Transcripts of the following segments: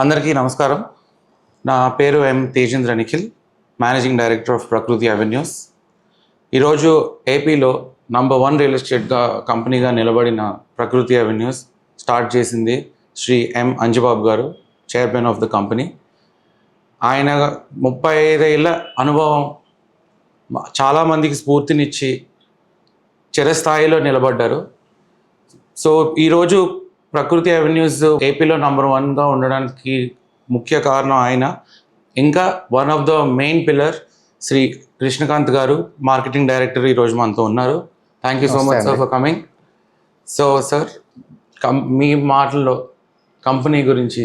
అందరికీ నమస్కారం. నా పేరు Tejendra Nikhil, managing director of ప్రకృతి అవెన్యూస్. ఈరోజు ఏపీలో నంబర్ 1 రియల్ ఎస్టేట్ కంపెనీగా నిలబడిన ప్రకృతి అవెన్యూస్ స్టార్ట్ చేసింది శ్రీ అంజబాబు గారు, చైర్మన్ ఆఫ్ ద కంపెనీ. ఆయన 35 ఏళ్ళ అనుభవం చాలామందికి స్ఫూర్తినిచ్చి చిరస్థాయిలో నిలబడ్డారు. సో ఈరోజు ప్రకృతి అవెన్యూస్ ఏపీలో నంబర్ 1గా ఉండడానికి ముఖ్య కారణం ఆయన. ఇంకా one of the main pillar Shri Krishnakant గారు, మార్కెటింగ్ డైరెక్టర్, ఈరోజు మనతో ఉన్నారు. Thank you so much sir for coming. So sir, మీ మాటల్లో కంపెనీ గురించి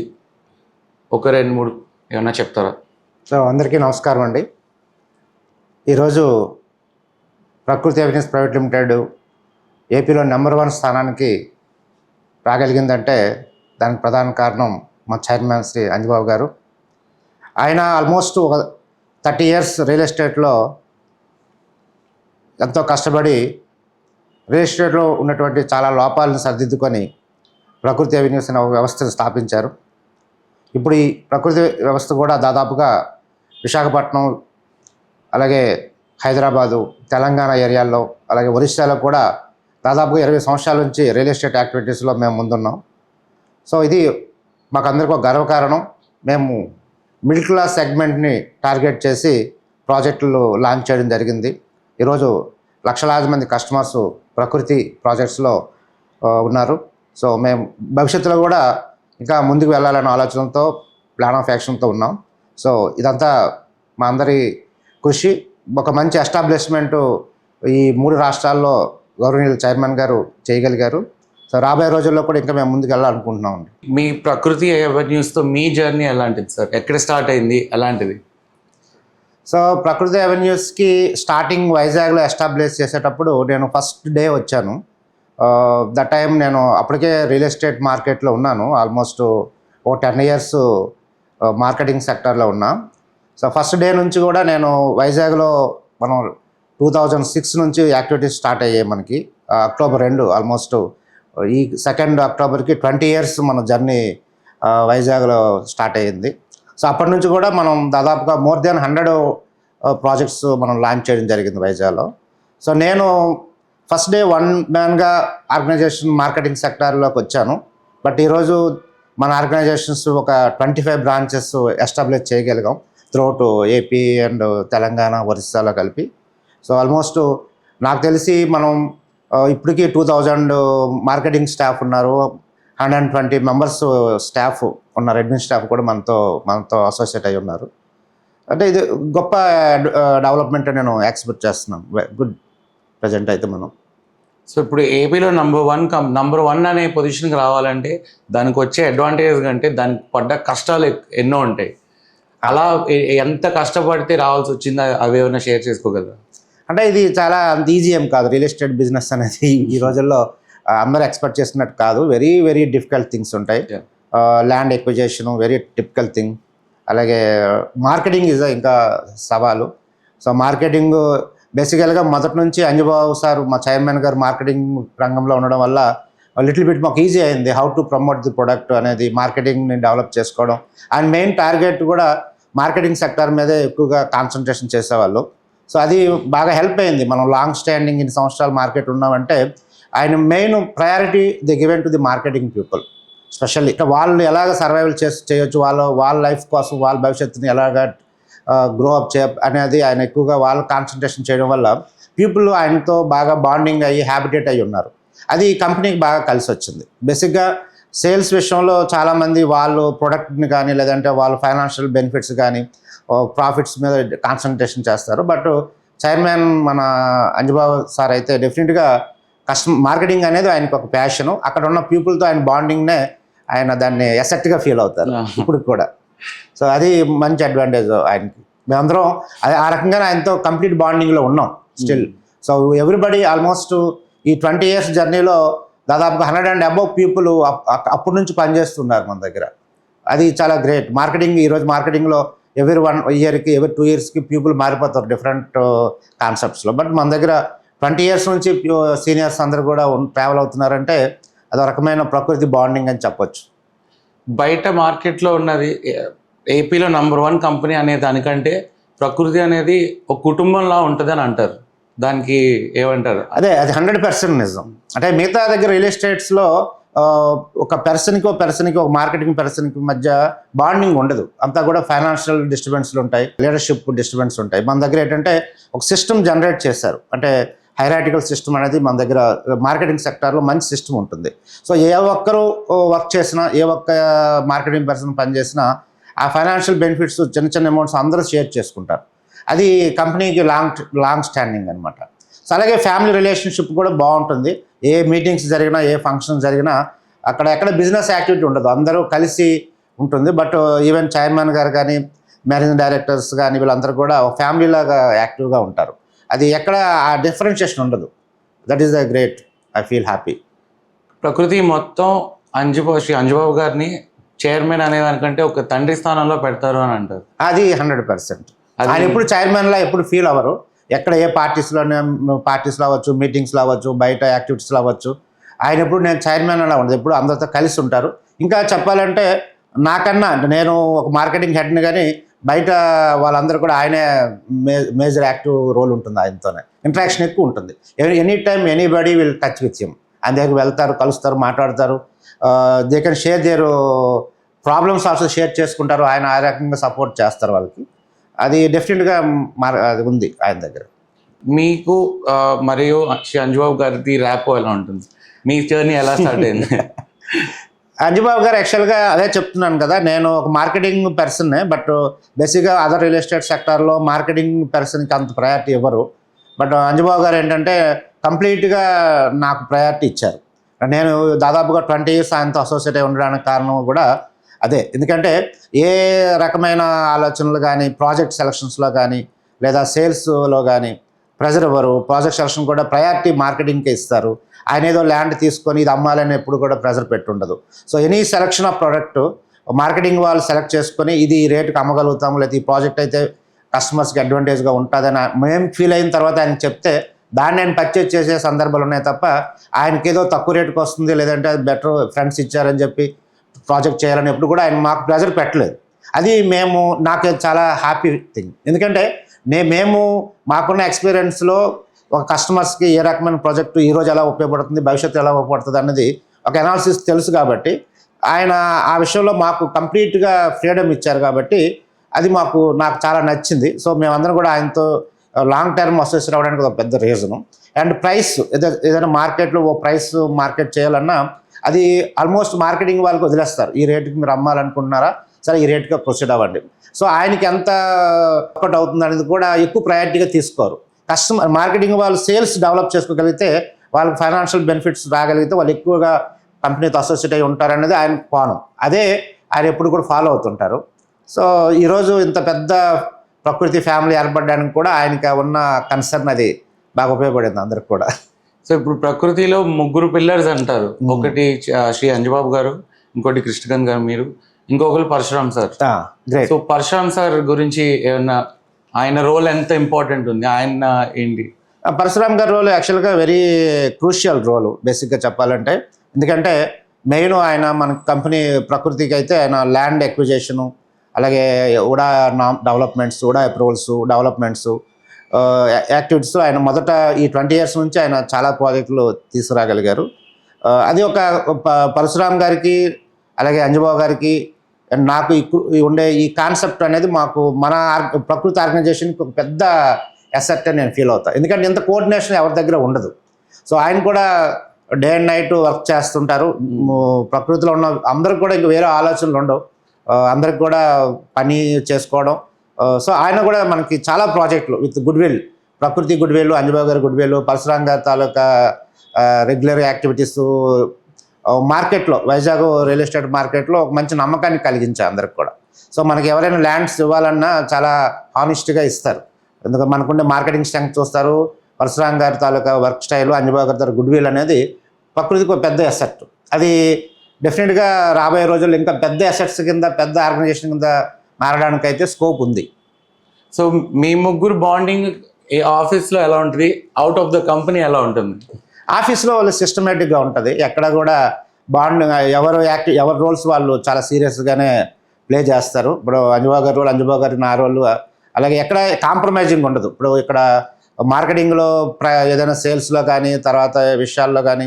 ఒక 2-3 ఏమన్నా చెప్తారా? సో అందరికీ నమస్కారం అండి. ఈరోజు ప్రకృతి అవెన్యూస్ ప్రైవేట్ లిమిటెడ్ ఏపీలో నెంబర్ 1 స్థానానికి రాగలిగిందంటే దానికి ప్రధాన కారణం మా చైర్మన్ శ్రీ అంజబాబు గారు. ఆయన ఆల్మోస్ట్ ఒక 30 years రియల్ ఎస్టేట్లో ఎంతో కష్టపడి రియల్ ఎస్టేట్లో ఉన్నటువంటి చాలా లోపాలను సరిదిద్దుకొని ప్రకృతి అవెన్యూస్ అనే ఒక వ్యవస్థను స్థాపించారు. ఇప్పుడు ఈ ప్రకృతి వ్యవస్థ కూడా దాదాపుగా విశాఖపట్నం, అలాగే హైదరాబాదు, తెలంగాణ ఏరియాల్లో, అలాగే ఒరిస్సాలో కూడా దాదాపుగా 20 సంవత్సరాల నుంచి రియల్ ఎస్టేట్ యాక్టివిటీస్లో మేము ముందున్నాం. సో ఇది మాకందరికీ ఒక గర్వకారణం. మేము మిడిల్ క్లాస్ సెగ్మెంట్ని టార్గెట్ చేసి ప్రాజెక్టులు లాంచ్ చేయడం జరిగింది. ఈరోజు లక్షలాది మంది కస్టమర్స్ ప్రకృతి ప్రాజెక్ట్స్లో ఉన్నారు. సో మేము భవిష్యత్తులో కూడా ఇంకా ముందుకు వెళ్ళాలనే ఆలోచనతో, ప్లాన్ ఆఫ్ యాక్షన్తో ఉన్నాం. సో ఇదంతా మా అందరి కృషి. ఒక మంచి ఎస్టాబ్లిష్మెంటు ఈ 3 రాష్ట్రాల్లో గౌరవనీయులు చైర్మన్ గారు చేయగలిగారు. సో రాబోయే రోజుల్లో కూడా ఇంకా మేము ముందుకు వెళ్ళాలనుకుంటున్నామండి. మీ ప్రకృతి అవెన్యూస్తో మీ జర్నీ ఎలాంటిది సార్? ఎక్కడ స్టార్ట్ అయింది, ఎలాంటిది? సో ప్రకృతి అవెన్యూస్కి స్టార్టింగ్ వైజాగ్లో ఎస్టాబ్లిష్ చేసేటప్పుడు నేను ఫస్ట్ డే వచ్చాను. దట్ టైం నేను అప్పటికే రియల్ ఎస్టేట్ మార్కెట్లో ఉన్నాను. ఆల్మోస్ట్ ఓ 10 years మార్కెటింగ్ సెక్టర్లో ఉన్నా. సో ఫస్ట్ డే నుంచి కూడా నేను వైజాగ్లో మనం 2006 నుంచి యాక్టివిటీస్ స్టార్ట్ అయ్యాయి మనకి. అక్టోబర్ 2 ఆల్మోస్ట్ ఈ 2 అక్టోబర్కి 20 years మన జర్నీ వైజాగ్లో స్టార్ట్ అయ్యింది. సో అప్పటి నుంచి కూడా మనం దాదాపుగా మోర్ దెన్ 100 ప్రాజెక్ట్స్ మనం లాంచ్ చేయడం జరిగింది వైజాగ్లో. సో నేను ఫస్ట్ డే 1 manగా ఆర్గనైజేషన్ మార్కెటింగ్ సెక్టార్లోకి వచ్చాను. బట్ ఈరోజు మన ఆర్గనైజేషన్స్ ఒక 25 branches ఎస్టాబ్లిష్ చేయగలిగాం త్రూఅవుట్ ఏపీ అండ్ తెలంగాణ, ఒరిస్సాలో కలిపి. సో ఆల్మోస్ట్ నాకు తెలిసి మనం ఇప్పటికీ 2000 మార్కెటింగ్ స్టాఫ్ ఉన్నారు, 120 members స్టాఫ్ ఉన్నారు, అడ్మిన్ స్టాఫ్ కూడా మనతో అసోసియేట్ అయి ఉన్నారు. అంటే ఇది గొప్ప డెవలప్మెంట్ నేను ఎక్స్పెక్ట్ చేస్తున్నాను. గుడ్ ప్రజెంట్ అయితే మనం. సో ఇప్పుడు ఏపీలో నంబర్ 1 అనే పొజిషన్కి రావాలంటే దానికి వచ్చే అడ్వాంటేజ్ కంటే దానికి పడ్డ కష్టాలు ఎన్నో ఉంటాయి. అలా ఎంత కష్టపడితే రావాల్సి వచ్చిందో అవి ఏమైనా షేర్ చేసుకోగలరా? అంటే ఇది చాలా అంత ఈజీ ఏం కాదు. రియల్ ఎస్టేట్ బిజినెస్ అనేది ఈ రోజుల్లో అందరూ ఎక్స్పెక్ట్ చేసినట్టు కాదు. వెరీ వెరీ డిఫికల్ట్ థింగ్స్ ఉంటాయి. Land acquisition very typical thing. అలాగే మార్కెటింగ్ ఈజ్ ఇంకా సవాలు. సో మార్కెటింగ్ బేసికల్గా మొదటి నుంచి అంజబాబు సార్ మా చైర్మన్ గారు మార్కెటింగ్ రంగంలో ఉండడం వల్ల లిటిల్ బిట్ మాకు ఈజీ అయింది. How to promote the product అనేది, మార్కెటింగ్ని డెవలప్ చేసుకోవడం. అండ్ మెయిన్ టార్గెట్ కూడా మార్కెటింగ్ సెక్టర్ మీదే ఎక్కువగా కాన్సన్ట్రేషన్ చేసేవాళ్ళు. సో అది బాగా హెల్ప్ అయింది. మనం లాంగ్ స్టాండింగ్ 2 సంవత్సరాలు మార్కెట్ ఉన్నామంటే ఆయన main priority the given to the marketing people. Specially వాళ్ళు ఎలాగ సర్వైవల్ చేయొచ్చు, వాళ్ళ లైఫ్ కోసం, వాళ్ళ భవిష్యత్తుని ఎలాగ గ్రో అప్ అనేది ఆయన ఎక్కువగా వాళ్ళు కాన్సన్ట్రేషన్ చేయడం వల్ల పీపుల్ ఆయనతో బాగా బాండింగ్ అయ్యి హ్యాబిటేట్ అయ్యి ఉన్నారు. అది కంపెనీకి బాగా కలిసి వచ్చింది. బేసిక్గా సేల్స్ విషయంలో చాలామంది వాళ్ళు ప్రొడక్ట్ని కానీ, లేదంటే వాళ్ళ ఫైనాన్షియల్ బెనిఫిట్స్ కానీ, ప్రాఫిట్స్ మీద కాన్సన్ట్రేషన్ చేస్తారు. బట్ చైర్మన్ మన అంజబాబు సార్ అయితే డెఫినెట్గా మార్కెటింగ్ అనేది ఆయనకు ఒక ప్యాషను. అక్కడ ఉన్న పీపుల్తో ఆయన బాండింగ్నే ఆయన దాన్ని ఎసెట్గా ఫీల్ అవుతారు ఇప్పుడు కూడా. సో అది మంచి అడ్వాంటేజ్ ఆయనకి. మేమందరం ఆ రకంగానే ఆయనతో కంప్లీట్ బాండింగ్లో ఉన్నాం స్టిల్. సో ఎవ్రీబడి ఆల్మోస్ట్ ఈ 20 years జర్నీలో దాదాపుగా 100 and above పీపుల్ అప్పటి నుంచి పనిచేస్తున్నారు మన దగ్గర. అది చాలా గ్రేట్. మార్కెటింగ్ ఈరోజు మార్కెటింగ్లో every 1 yearకి, every 2 yearsకి పీపుల్ మారిపోతారు డిఫరెంట్ కాన్సెప్ట్స్లో. బట్ మన దగ్గర 20 years నుంచి సీనియర్స్ అందరూ కూడా ట్రావెల్ అవుతున్నారంటే అదొక రకమైన ప్రకృతి బాండింగ్ అని చెప్పొచ్చు. బయట మార్కెట్లో ఉన్నది ఏపీలో నంబర్ 1 కంపెనీ అనే దానికంటే ప్రకృతి అనేది ఒక కుటుంబంలా ఉంటుంది అని అంటారు. దానికి ఏమంటారు? అదే అది 100% నిజం. అంటే మిగతా దగ్గర రియల్ ఎస్టేట్స్లో ఒక పర్సన్కి ఒక మార్కెటింగ్ పర్సన్కి మధ్య బాండింగ్ ఉండదు. అంతా కూడా ఫైనాన్షియల్ డిస్టర్బెన్స్లు ఉంటాయి, లీడర్షిప్ డిస్టర్బెన్స్ ఉంటాయి. మన దగ్గర ఏంటంటే ఒక సిస్టమ్ జనరేట్ చేశారు. అంటే హైరాటికల్ సిస్టమ్ అనేది మన దగ్గర మార్కెటింగ్ సెక్టార్లో మంచి సిస్టమ్ ఉంటుంది. సో ఏ ఒక్కరు వర్క్ చేసినా, ఏ ఒక్క మార్కెటింగ్ పర్సన్ పనిచేసినా ఆ ఫైనాన్షియల్ బెనిఫిట్స్ చిన్న చిన్న అమౌంట్స్ అందరూ షేర్ చేసుకుంటారు. అది కంపెనీకి లాంగ్ స్టాండింగ్ అనమాట. సో అలాగే ఫ్యామిలీ రిలేషన్షిప్ కూడా బాగుంటుంది. ఏ మీటింగ్స్ జరిగినా, ఏ ఫంక్షన్స్ జరిగినా అక్కడ ఎక్కడ బిజినెస్ యాక్టివిటీ ఉండదు, అందరూ కలిసి ఉంటుంది. బట్ ఈవెన్ చైర్మన్ గారు కానీ, మేనేజింగ్ డైరెక్టర్స్ కానీ వీళ్ళందరూ కూడా ఒక ఫ్యామిలీ లాగా యాక్టివ్గా ఉంటారు. అది ఎక్కడ ఆ డిఫరెన్షియేషన్ ఉండదు. That is the great. I feel happy. ప్రకృతి మొత్తం శ్రీ అంజుబాబు గారిని చైర్మన్ అనే దానికంటే ఒక తండ్రి స్థానంలో పెడతారు అని అంటారు. అది 100%. ఆయన ఎప్పుడు చైర్మన్లా ఎప్పుడు ఫీల్ అవ్వరు. ఎక్కడ ఏ పార్టీస్లో అవ్వచ్చు, మీటింగ్స్లో అవ్వచ్చు, బయట యాక్టివిటీస్లో అవ్వచ్చు, ఆయన ఎప్పుడు నేను చైర్మన్ అలా ఉండదు. ఎప్పుడు అందరితో కలిసి ఉంటారు. ఇంకా చెప్పాలంటే నాకన్నా నేను ఒక మార్కెటింగ్ హెడ్ని, కానీ బయట వాళ్ళందరూ కూడా ఆయనే మేజర్ యాక్టివ్ రోల్ ఉంటుంది. ఆయనతోనే ఇంటరాక్షన్ ఎక్కువ ఉంటుంది. Any time anybody will touch with him. ఆయన దగ్గరికి వెళ్తారు, కలుస్తారు, మాట్లాడతారు. They can share their problems also share చేసుకుంటారు. ఆయన ఆ రకంగా సపోర్ట్ చేస్తారు వాళ్ళకి. అది డెఫినెట్గా అది ఉంది ఆయన దగ్గర. మీకు మరియు శ్రీ అంజుబాబు గారిది ర్యాపో ఎలా ఉంటుంది? మీ జర్నీ ఎలా స్టార్ట్ అయింది? అంజుబాబు గారు యాక్చువల్గా అదే చెప్తున్నాను కదా, నేను ఒక మార్కెటింగ్ పర్సన్నే. బట్ బేసిక్గా అదర్ రియల్ ఎస్టేట్ సెక్టార్లో మార్కెటింగ్ పర్సన్కి అంత ప్రయారిటీ ఇవ్వరు. బట్ అంజుబాబు గారు ఏంటంటే కంప్లీట్గా నాకు ప్రయారిటీ ఇచ్చారు. నేను దాదాపుగా 20 years ఆయనతో అసోసియేట్ అయి ఉండడానికి కారణం కూడా అదే. ఎందుకంటే ఏ రకమైన ఆలోచనలు కానీ, ప్రాజెక్ట్ సెలక్షన్స్లో కానీ, లేదా సేల్స్లో కానీ ప్రెజర్ ఇవ్వరు. ప్రాజెక్ట్ సెలక్షన్ కూడా ప్రయారిటీ మార్కెటింగ్కే ఇస్తారు. ఆయన ఏదో ల్యాండ్ తీసుకొని ఇది అమ్మాలని ఎప్పుడు కూడా ప్రెజర్ పెట్టుండదు. So any selection of product marketing వాళ్ళు సెలెక్ట్ చేసుకొని ఇది ఈ రేటుకి అమ్మగలుగుతాము, లేదా ఈ ప్రాజెక్ట్ అయితే కస్టమర్స్కి అడ్వాంటేజ్గా ఉంటుందని మేము ఫీల్ అయిన తర్వాత ఆయన చెప్తే దాన్ని నేను పర్చేజ్ చేసే సందర్భాలు ఉన్నాయి తప్ప ఆయనకి ఏదో తక్కువ రేటుకి వస్తుంది, లేదంటే అది బెటర్ ఫ్రెండ్స్ ఇచ్చారని చెప్పి ప్రాజెక్ట్ చేయాలని ఎప్పుడు కూడా ఆయన మాకు ప్రెజర్ పెట్టలేదు. అది నాకు చాలా హ్యాపీ థింగ్. ఎందుకంటే మేము మాకున్న ఎక్స్పీరియన్స్లో ఒక కస్టమర్స్కి ఏ రకమైన ప్రాజెక్టు ఈరోజు ఎలా ఉపయోగపడుతుంది, భవిష్యత్తు ఎలా ఉపయోగపడుతుంది అన్నది ఒక అనాలిసిస్ తెలుసు. కాబట్టి ఆయన ఆ విషయంలో మాకు కంప్లీట్గా ఫ్రీడమ్ ఇచ్చారు. కాబట్టి అది నాకు చాలా నచ్చింది. సో మేమందరం కూడా ఆయనతో లాంగ్ టర్మ్ అసోసియేట్ అవ్వడానికి ఒక పెద్ద రీజను. అండ్ ప్రైస్ ఏదైనా మార్కెట్లో ఓ ప్రైస్ మార్కెట్ చేయాలన్నా అది ఆల్మోస్ట్ మార్కెటింగ్ వాళ్ళకి వదిలేస్తారు. ఈ రేటుకి మీరు అమ్మాలనుకుంటున్నారా, సరే ఈ రేటుగా ప్రొసీడ్ అవ్వండి. సో ఆయనకి ఎంత వర్కౌట్ అవుతుంది అనేది కూడా ఎక్కువ ప్రయారిటీగా తీసుకోరు. కస్టమర్ మార్కెటింగ్ వాళ్ళు సేల్స్ డెవలప్ చేసుకోగలిగితే, వాళ్ళకి ఫైనాన్షియల్ బెనిఫిట్స్ రాగలిగితే వాళ్ళు ఎక్కువగా కంపెనీతో అసోసియేట్ అయి ఉంటారనేది ఆయన కోణం. అదే ఆయన ఎప్పుడు కూడా ఫాలో అవుతుంటారు. సో ఈరోజు ఇంత పెద్ద ప్రకృతి ఫ్యామిలీ ఏర్పడడానికి కూడా ఆయనకి ఉన్న కన్సర్న్ అది బాగా ఉపయోగపడింది అందరికి కూడా. సో ఇప్పుడు ప్రకృతిలో 3 పిల్లర్స్ అంటారు. ఒకటి శ్రీ అంజుబాబు గారు, ఇంకోటి కృష్ణకాంత్ గారు, మీరు, ఇంకొకరు Parashuram sir. Great. So Parashuram sir గురించి ఏమన్నా, ఆయన రోల్ ఎంత ఇంపార్టెంట్ ఉంది, ఆయన ఏంటి? పరశురామ్ గారి రోల్ యాక్చువల్గా వెరీ క్రూషియల్ రోలు బేసిక్గా చెప్పాలంటే. ఎందుకంటే మెయిన్ ఆయన మన కంపెనీ ప్రకృతికి అయితే ఆయన ల్యాండ్ ఎక్విజేషను, అలాగే ఉడా డెవలప్మెంట్స్, ఉడా అప్రూవల్స్, డెవలప్మెంట్స్ యాక్టివిటీస్ ఆయన మొదట ఈ 20 years నుంచి ఆయన చాలా ప్రాజెక్టులు తీసుకురాగలిగారు. అది ఒక పరశురామ్ గారికి, అలాగే అంజుబాబు గారికి అండ్ నాకు ఉండే ఈ కాన్సెప్ట్ అనేది మన ప్రకృతి ఆర్గనైజేషన్కి ఒక పెద్ద అసెట్ అని నేను ఫీల్ అవుతాను. ఎందుకంటే ఇంత కోఆర్డినేషన్ ఎవరి దగ్గర ఉండదు. సో ఆయన కూడా డే అండ్ నైట్ వర్క్ చేస్తుంటారు. ప్రకృతిలో ఉన్న అందరికి కూడా ఇంక వేరే ఆలోచనలు ఉండవు, అందరికి కూడా పని చేసుకోవడం. సో ఆయన కూడా మనకి చాలా ప్రాజెక్టులు విత్ గుడ్విల్, ప్రకృతి గుడ్విల్, అంజుబాబు గారి గుడ్విల్, పరశురామ్ గారి తాలూకా రెగ్యులర్ యాక్టివిటీస్ మార్కెట్లో, వైజాగ్ రియల్ ఎస్టేట్ మార్కెట్లో ఒక మంచి నమ్మకాన్ని కలిగించాయి అందరికి కూడా. సో మనకి ఎవరైనా ల్యాండ్స్ ఇవ్వాలన్నా చాలా హానెస్ట్గా ఇస్తారు. ఎందుకంటే మనకుండే మార్కెటింగ్ స్ట్రెంగ్త్ చూస్తారు. పరశురామ్ గారి తాలూకా వర్క్ స్టైల్, అంజుబాబు గారి తాలూకా గుడ్విల్ అనేది ప్రకృతికి ఒక పెద్ద అసెట్. అది డెఫినెట్గా రాబోయే రోజుల్లో ఇంకా పెద్ద అసెట్స్ కింద, పెద్ద ఆర్గనైజేషన్ కింద మారడానికైతే స్కోప్ ఉంది. సో మీ 3 బాండింగ్ ఏ ఆఫీస్లో ఎలా ఉంటుంది, అవుట్ ఆఫ్ ద కంపెనీ ఎలా ఉంటుంది? ఆఫీస్లో వాళ్ళు సిస్టమేటిక్గా ఉంటుంది. ఎక్కడ కూడా బాండ్ ఎవరి రోల్స్ వాళ్ళు చాలా సీరియస్గానే ప్లే చేస్తారు. ఇప్పుడు అంజుబాబు గారి రోల్ అంజుబాబు గారి నా రోల్, అలాగే ఎక్కడ కాంప్రమైజింగ్ ఉండదు. ఇప్పుడు ఇక్కడ మార్కెటింగ్లో ఏదైనా సేల్స్లో కానీ తర్వాత విషయాల్లో కానీ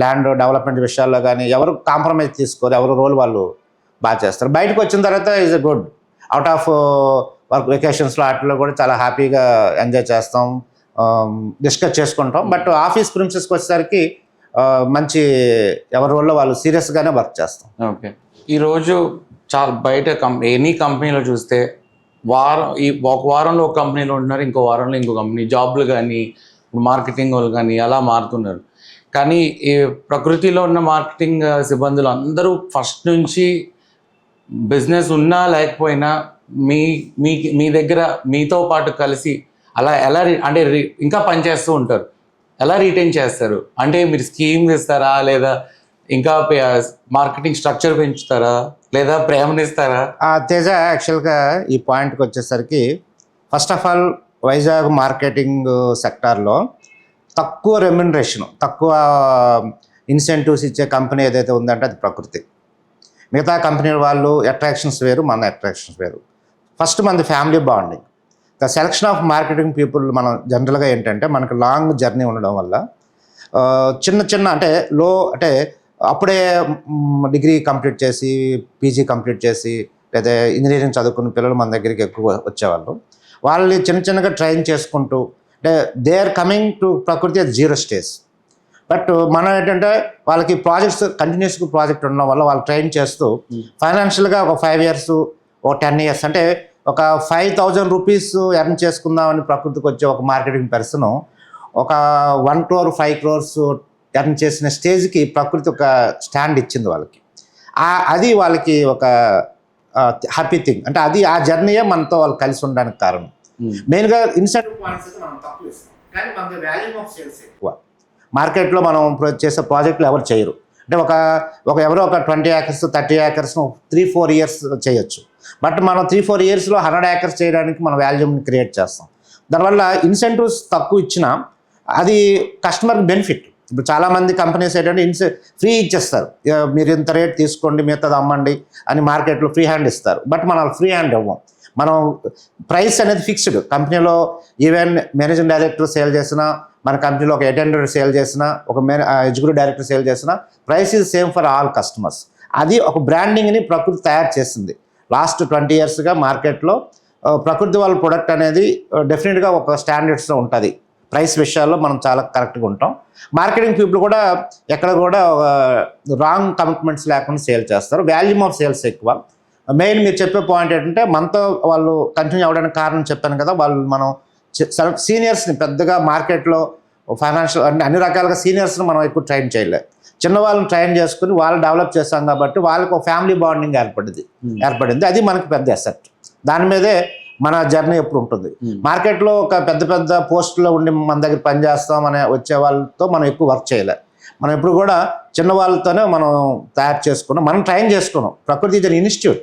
ల్యాండ్ డెవలప్మెంట్ విషయాల్లో కానీ ఎవరు కాంప్రమైజ్ తీసుకోరు, ఎవరు రోల్ వాళ్ళు బాగా చేస్తారు. బయటకు వచ్చిన తర్వాత is a good out of work వెకేషన్స్లో వాటిలో కూడా చాలా హ్యాపీగా ఎంజాయ్ చేస్తాం, డిస్కస్ చేసుకుంటాం. బట్ ఆఫీస్ ప్రిన్సెస్కి వచ్చేసరికి మంచి ఎవరి రోల్లో వాళ్ళు సీరియస్గానే వర్క్ చేస్తాం. ఓకే, ఈరోజు చాలా బయట ఎనీ కంపెనీలో చూస్తే ఒక వారంలో ఒక కంపెనీలో ఉంటున్నారు, ఇంకో వారంలో ఇంకో కంపెనీ, జాబ్లు కానీ మార్కెటింగ్ వాళ్ళు కానీ అలా మారుతున్నారు. కానీ ఈ ప్రకృతిలో ఉన్న మార్కెటింగ్ సిబ్బందులు అందరూ ఫస్ట్ నుంచి బిజినెస్ ఉన్నా లేకపోయినా మీ దగ్గర మీతో పాటు కలిసి అలా ఎలా అంటే ఇంకా పనిచేస్తూ ఉంటారు. ఎలా రిటైన్ చేస్తారు? అంటే మీరు స్కీమ్స్ ఇస్తారా, లేదా ఇంకా మార్కెటింగ్ స్ట్రక్చర్ పెంచుతారా, లేదా ప్రేమనిస్తారా? తేజ, యాక్చువల్గా ఈ పాయింట్కి వచ్చేసరికి first of all Vizag marketing సెక్టార్లో తక్కువ రెమ్యునరేషన్, తక్కువ ఇన్సెంటివ్స్ ఇచ్చే కంపెనీ ఏదైతే ఉందంటే అది ప్రకృతి. మిగతా కంపెనీ వాళ్ళు అట్రాక్షన్స్ వేరు, మన అట్రాక్షన్స్ వేరు. ఫస్ట్ మనది family bonding. The selection of marketing people మనం జనరల్గా ఏంటంటే మనకు లాంగ్ జర్నీ ఉండడం వల్ల చిన్న అంటే అప్పుడే డిగ్రీ కంప్లీట్ చేసి పీజీ కంప్లీట్ చేసి లేదా ఇంజనీరింగ్ చదువుకున్న పిల్లలు మన దగ్గరికి ఎక్కువ వచ్చేవాళ్ళు. వాళ్ళని చిన్నగా ట్రైన్ చేసుకుంటూ అంటే దే ఆర్ కమింగ్ టు ప్రకృతి అట్ 0 స్టేజ్. బట్ మనం ఏంటంటే వాళ్ళకి ప్రాజెక్ట్స్ కంటిన్యూస్గా ప్రాజెక్ట్ ఉండడం వల్ల వాళ్ళు ట్రైన్ చేస్తూ ఫైనాన్షియల్గా ఒక 5 years ఒక 10 years అంటే ఒక 5,000 రూపీస్ ఎర్న్ చేసుకుందామని ప్రకృతికి వచ్చే ఒక మార్కెటింగ్ పర్సన్ ఒక 1 crore 5 crores ఎర్న్ చేసిన స్టేజ్కి ప్రకృతి ఒక స్టాండ్ ఇచ్చింది వాళ్ళకి. అది వాళ్ళకి ఒక హ్యాపీ థింగ్. అంటే అది ఆ జర్నీయే మనతో వాళ్ళు కలిసి ఉండడానికి కారణం. మెయిన్గా ఇన్సెంటివ్ పాయింట్స్ మనం తక్కువ ఇస్తాం, కానీ మనకి వాల్యూమ్ ఆఫ్ సేల్స్ ఎక్కువ. మార్కెట్లో మనం చేసే ప్రాజెక్టులు ఎవరు చేయరు. అంటే ఎవరో ఒక 20 acres 30 acres 3-4 years చేయొచ్చు. బట్ మనం 3-4 yearsలో 100 acres చేయడానికి మనం వాల్యూమ్ని క్రియేట్ చేస్తాం. దానివల్ల ఇన్సెంటివ్స్ తక్కువ ఇచ్చినా అది కస్టమర్కి బెనిఫిట్. ఇప్పుడు చాలామంది కంపెనీస్ ఏంటంటే ఫ్రీ ఇచ్చేస్తారు, మీరు ఇంత రేట్ తీసుకోండి మిగతాది అమ్మండి అని మార్కెట్లో ఫ్రీ హ్యాండ్ ఇస్తారు. బట్ మనం ఫ్రీ హ్యాండ్ ఇవ్వం. మనం ప్రైస్ అనేది ఫిక్స్డ్. కంపెనీలో ఈవెన్ మేనేజింగ్ డైరెక్టర్ సేల్ చేసినా, మన కంపెనీలో ఒక అటెండర్ సేల్ చేసినా, ఒక ఎగ్జిక్యూటివ్ డైరెక్టర్ సేల్ చేసినా price is same for all customers. అది ఒక బ్రాండింగ్ని ప్రకృతి తయారు చేసింది. లాస్ట్ 20 yearsగా మార్కెట్లో ప్రకృతి వాళ్ళ ప్రొడక్ట్ అనేది డెఫినెట్గా ఒక స్టాండర్డ్స్లో ఉంటుంది. ప్రైస్ విషయాల్లో మనం చాలా కరెక్ట్గా ఉంటాం. మార్కెటింగ్ పీపుల్ కూడా ఎక్కడ కూడా రాంగ్ కమిట్మెంట్స్ లేకుండా సేల్ చేస్తారు. వాల్యూమ్ ఆఫ్ సేల్స్ ఎక్కువ. మెయిన్ మీరు చెప్పే పాయింట్ ఏంటంటే మనతో వాళ్ళు కంటిన్యూ అవ్వడానికి కారణం చెప్పాను కదా, వాళ్ళు మనం సీనియర్స్ని పెద్దగా మార్కెట్లో ఫైనాన్షియల్ అన్ని రకాలుగా సీనియర్స్ని మనం ఎక్కువ ట్రైన్ చేయలేదు. చిన్న వాళ్ళని ట్రైన్ చేసుకుని వాళ్ళు డెవలప్ చేస్తాం కాబట్టి వాళ్ళకి ఒక ఫ్యామిలీ బాండింగ్ ఏర్పడింది. అది మనకి పెద్ద అసెట్. దాని మీదే మన జర్నీ ఎప్పుడు ఉంటుంది. మార్కెట్లో ఒక పెద్ద పోస్టులో ఉండి మన దగ్గర పనిచేస్తాం అనే వచ్చే వాళ్ళతో మనం ఎక్కువ వర్క్ చేయలేదు. మనం ఎప్పుడు కూడా చిన్న వాళ్ళతోనే మనం తయారు చేసుకున్నాం, మనం ట్రైన్ చేసుకున్నాం. ప్రకృతి ఇది ఇన్స్టిట్యూట్.